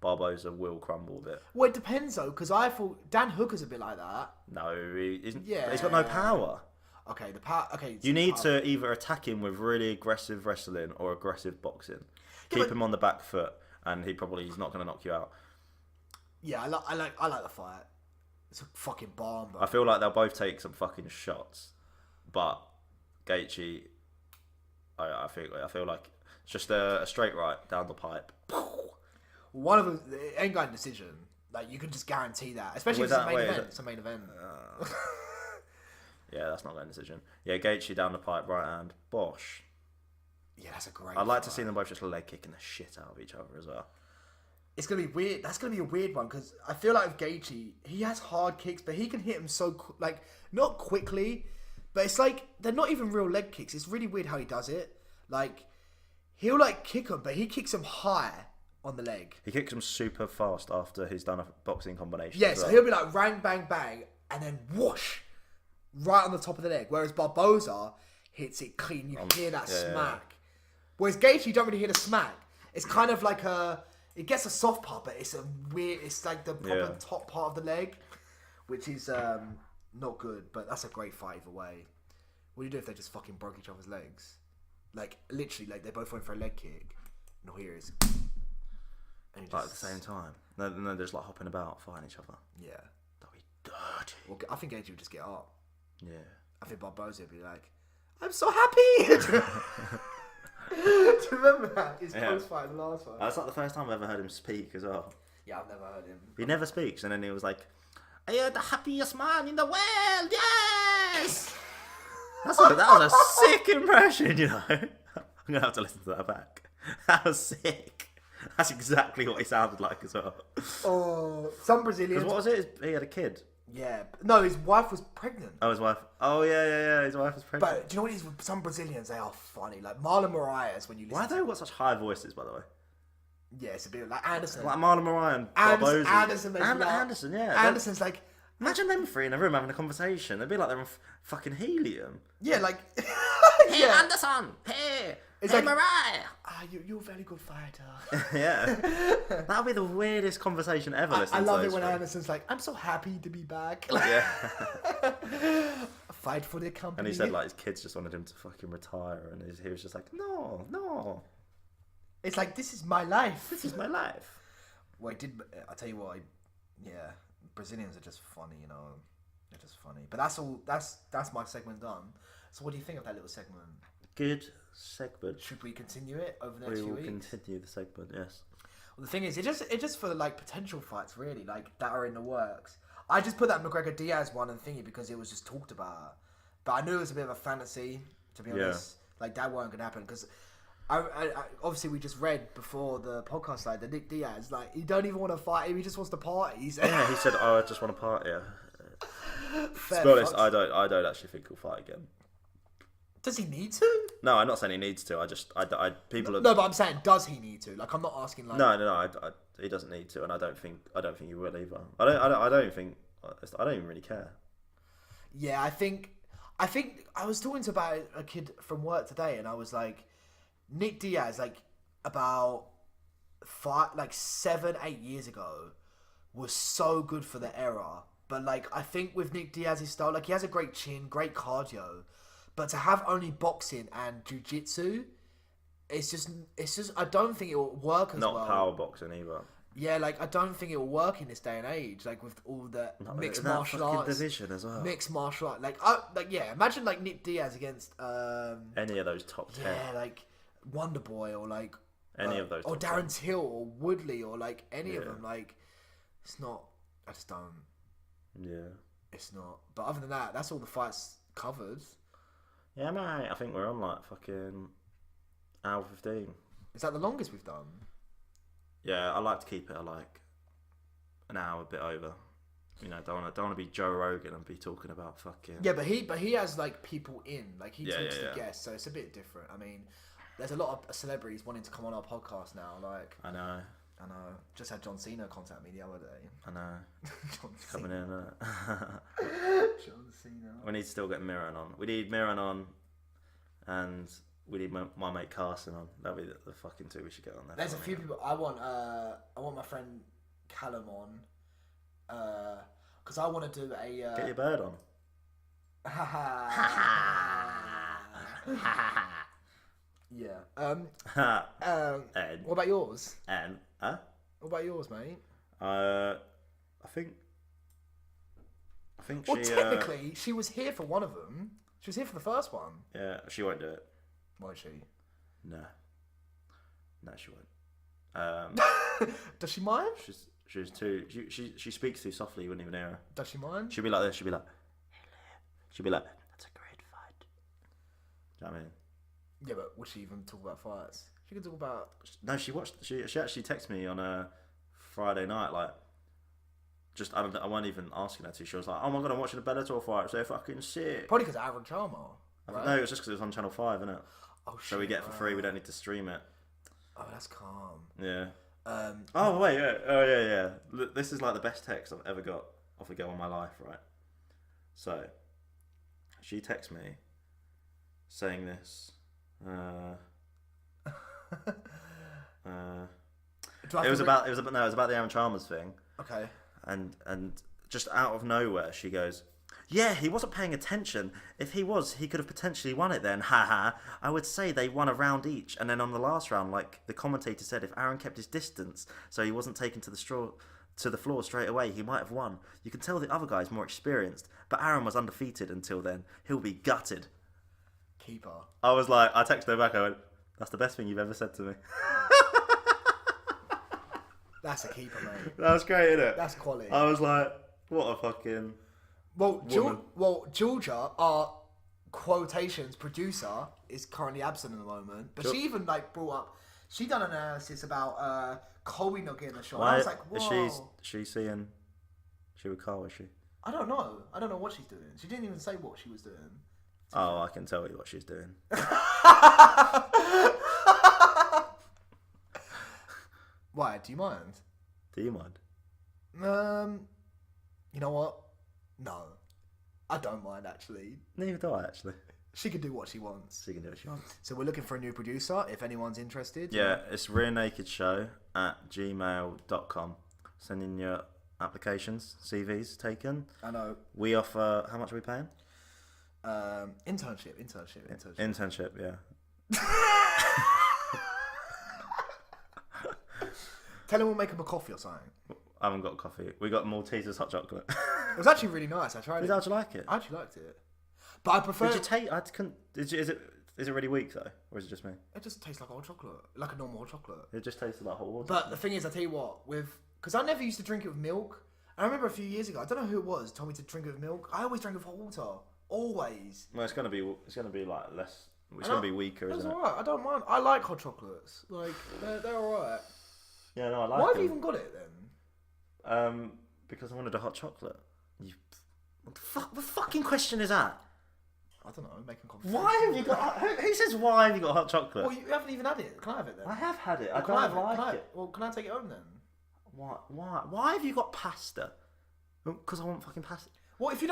Barboza will crumble a bit. Well, it depends, though, because I thought Dan Hooker's a bit like that. No, he isn't. Yeah. He's got no power. Okay, the power. Okay, You need to either attack him with really aggressive wrestling or aggressive boxing. Keep him on the back foot, and he's not going to knock you out. Yeah, I like the fight. It's a fucking bomb, bro. I feel like they'll both take some fucking shots, but Gaethje, I feel like it's just a straight right down the pipe. One of them, it ain't got a decision. Like, you can just guarantee that, especially if it's a main event. It's a main event. Yeah, that's not going decision. Yeah, Gaethje down the pipe, right hand, bosh. Yeah, that's a great. I'd like to see them both just leg kicking the shit out of each other as well. It's gonna be weird. That's gonna be a weird one because I feel like with Gaethje, he has hard kicks, but he can hit them so like not quickly, but it's like they're not even real leg kicks. It's really weird how he does it. Like he'll like kick them, but he kicks them high on the leg. He kicks them super fast after he's done a boxing combination. Yeah, so he'll be like rang, bang, bang, and then whoosh, right on the top of the leg. Whereas Barboza hits it clean. You hear that smack. Whereas Gaethje, you don't really hear the smack. It's kind of like it gets a soft part, but it's a weird. It's like the proper top part of the leg, which is not good. But that's a great fight either way. What do you do if they just fucking broke each other's legs? Like literally, like they both went for a leg kick, and all here is. And Like at the same time. No, they're just like hopping about, fighting each other. Yeah. That'd be dirty. Well, I think Gaethje would just get up. Yeah. I think Barboza would be like, I'm so happy! Do you remember that? His post-fight in the last one. That's like the first time I've ever heard him speak as well. Yeah, I've never heard him. He never speaks, and then he was like, I am the happiest man in the world, yes! That was a sick impression, you know? I'm going to have to listen to that back. That was sick. That's exactly what he sounded like as well. Oh, some Brazilians. What was it? He had a kid. Yeah. No, his wife was pregnant. Oh, his wife. Oh, yeah. His wife was pregnant. But do you know what it is with some Brazilians? They are funny. Like Marlon Moraes, when you listen Why have they got such high voices, by the way? Yeah, it's a bit like Anderson. Like Marlon Moraes and Barboza. Anderson, yeah. Anderson's like... Imagine them three in a room having a conversation. They'd be like they're on fucking helium. Yeah, like... Hey, Anderson! Hey! It's hey, like, Mariah! You're a very good fighter. Yeah. That would be the weirdest conversation ever. I love it when Anderson's like, I'm so happy to be back. Yeah. Fight for the company. And he said like his kids just wanted him to fucking retire, and he was just like, no. It's like, this is my life. This is my life. Well, I'll tell you what, yeah, Brazilians are just funny, you know. They're just funny. But that's all, that's my segment done. So what do you think of that little segment? Good segment. Should we continue it over the next few weeks? We will continue the segment, yes. Well, the thing is, it just for like potential fights, really, like that are in the works. I just put that McGregor Diaz one and thingy because it was just talked about, but I knew it was a bit of a fantasy, to be honest. Like that weren't gonna happen because I obviously we just read before the podcast started that Nick Diaz, like, he don't even want to fight him, he just wants to party. He said, he said, I just want to party. Fair to be honest, fucks. I don't actually think he'll fight again. Does he need to? No, I'm not saying he needs to. People are... No, but I'm saying, does he need to? Like, I'm not asking like. No. He doesn't need to, and I don't think he will either. I don't even really care. Yeah, I think I was talking to about a kid from work today, and I was like, Nick Diaz, like about 7-8 years ago, was so good for the era. But like, I think with Nick Diaz's style, like, he has a great chin, great cardio, but to have only boxing and jiu-jitsu, it's just I don't think it will work as well. Not power boxing either. Yeah, like, I don't think it will work in this day and age, like, with all the mixed martial arts division as well. Mixed martial art, imagine like Nick Diaz against any of those top 10. Yeah, like Wonder Boy or like any of those, or Darren Till or Woodley or like any of them. Like, it's not. I just don't. Yeah, it's not. But other than that, that's all the fights covered. Yeah, mate. I think we're on like fucking Hour 15. Is that the longest we've done? Yeah, I like to keep it like an hour, a bit over. You know, don't want to be Joe Rogan and be talking about fucking. Yeah, but he has like people in, like he talks to yeah. guests, so it's a bit different. I mean, there's a lot of celebrities wanting to come on our podcast now. Like, I know. Just had John Cena contact me the other day. I know. John Coming Cena. in. John Cena. We need to still get Miran on. We need Miran on, and we need my mate Carson on. That'll be the fucking two we should get on there. There's a few people. I want my friend Callum on. Because I want to do a. Get your bird on. Yeah. Ed. What about yours? And What about yours, mate? I think. Well, technically, she was here for one of them. She was here for the first one. Yeah, she won't do it. Won't she? No, she won't. Does she mind? She's too. She speaks too softly. You wouldn't even hear her. Does she mind? She'll be like this. She'll be like, hello. She'll be like, that's a great fight. Do you know what I mean? Yeah, but would she even talk about fights? She can talk about. No, she watched. She actually texted me on a Friday night. Like, I wasn't even asking her to. She was like, oh my god, I'm watching a Bellator fight. So fucking sick. Probably because Aaron Chalmer. Right? No, it was just because it was on Channel 5, innit? Oh shit. So we get it for free. We don't need to stream it. Oh, that's calm. Yeah. Oh wait, yeah. Oh yeah. Look, this is like the best text I've ever got off a girl in my life, right? So, she texts me saying this. It was about the Aaron Chalmers thing. Okay. And just out of nowhere, she goes, "Yeah, he wasn't paying attention. If he was, he could have potentially won it then. Haha. I would say they won a round each. And then on the last round, like the commentator said, if Aaron kept his distance, so he wasn't taken to the floor straight away, he might have won. You can tell the other guy's more experienced, but Aaron was undefeated until then. He'll be gutted." Keeper. I was like, I texted her back. I went, "That's the best thing you've ever said to me." That's a keeper, mate. That's great, isn't it? That's quality. I was like, what a fucking. Georgia, our quotations producer, is currently absent at the moment. But she even like brought up. She done an analysis about Colby not getting a shot. I was like, whoa. Is she seeing? She with Carl, is she? I don't know. I don't know what she's doing. She didn't even say what she was doing. Oh, I can tell you what she's doing. Why? Do you mind? Do you mind? You know what? No, I don't mind actually. Neither do I actually. She can do what she wants. She can do what she wants. So we're looking for a new producer. If anyone's interested. Yeah, it's rearnakedshow@gmail.com. Send in your applications, CVs taken. I know. We offer. How much are we paying? Internship. Internship, yeah. Tell him we'll make him a coffee or something. I haven't got coffee. We got Maltesers hot chocolate. It was actually really nice. I tried it. How'd you like it? I actually liked it. But I prefer... Did you take... Is it really weak though? Or is it just me? It just tastes like hot chocolate. Like a normal hot chocolate. It just tastes like hot water. But the thing is, I tell you what, because I never used to drink it with milk. I remember a few years ago, I don't know who it was, told me to drink it with milk. I always drank it with hot water. Always. Well, it's gonna be like less... It's gonna be weaker, isn't it? That's alright. I don't mind. I like hot chocolates. Like, they're alright. Yeah, no, I like Why have them. you even got it then? Because I wanted a hot chocolate. What the fucking question is that? I don't know, making conversation. Why have you got... Who says why have you got hot chocolate? Well, you haven't even had it. Can I have it then? I have had it. Well, I don't like it. Well, can I take it home then? Why have you got pasta? Because I want fucking pasta. Well, if you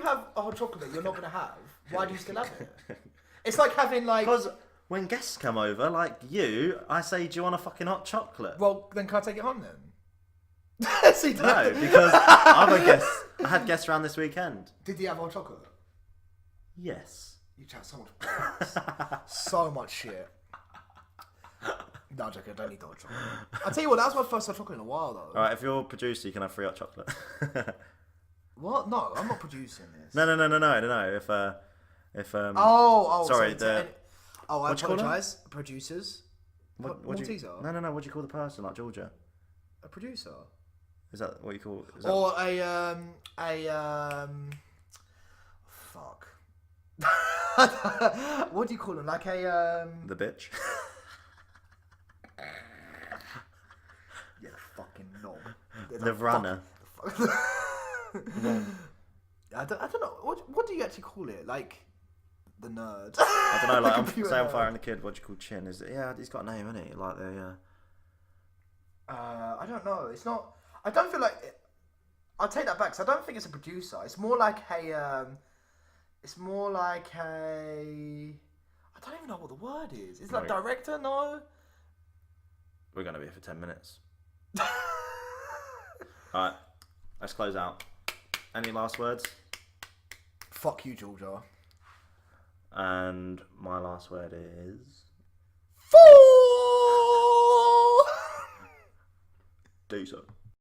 have a hot chocolate that you're not gonna have, why do you still have it? It's like having like. Because when guests come over, like you, I say, "Do you want a fucking hot chocolate?" Well, then can I take it home then? See, no, because I had guests around this weekend. Did you have hot chocolate? Yes. You chat so much, so much shit. No, I'm joking. I don't need hot chocolate. I'll tell you what, that was my first hot chocolate in a while though. All right, if you're a producer, you can have free hot chocolate. What? No, I'm not producing this. No. Sorry. I apologise. Producers. What do you? No. What do you call the person like Georgia? A producer. Is that what you call? Or a fuck. What do you call him? Like a The bitch. Yeah, fucking knob. The runner. I don't know. What do you actually call it? Like the nerd. I don't know. Like I'm nerd. firing the kid. What do you call Chin? Is it? Yeah, he's got a name, isn't he? Like the. I don't know. It's not. I don't feel like. I'll take that back. Cause I don't think it's a producer. It's more like a. It's more like a. I don't even know what the word is. It's like director. No. We're gonna be here for 10 minutes. All right, let's close out. Any last words? Fuck you, Georgia. And my last word is. Fool! Do so.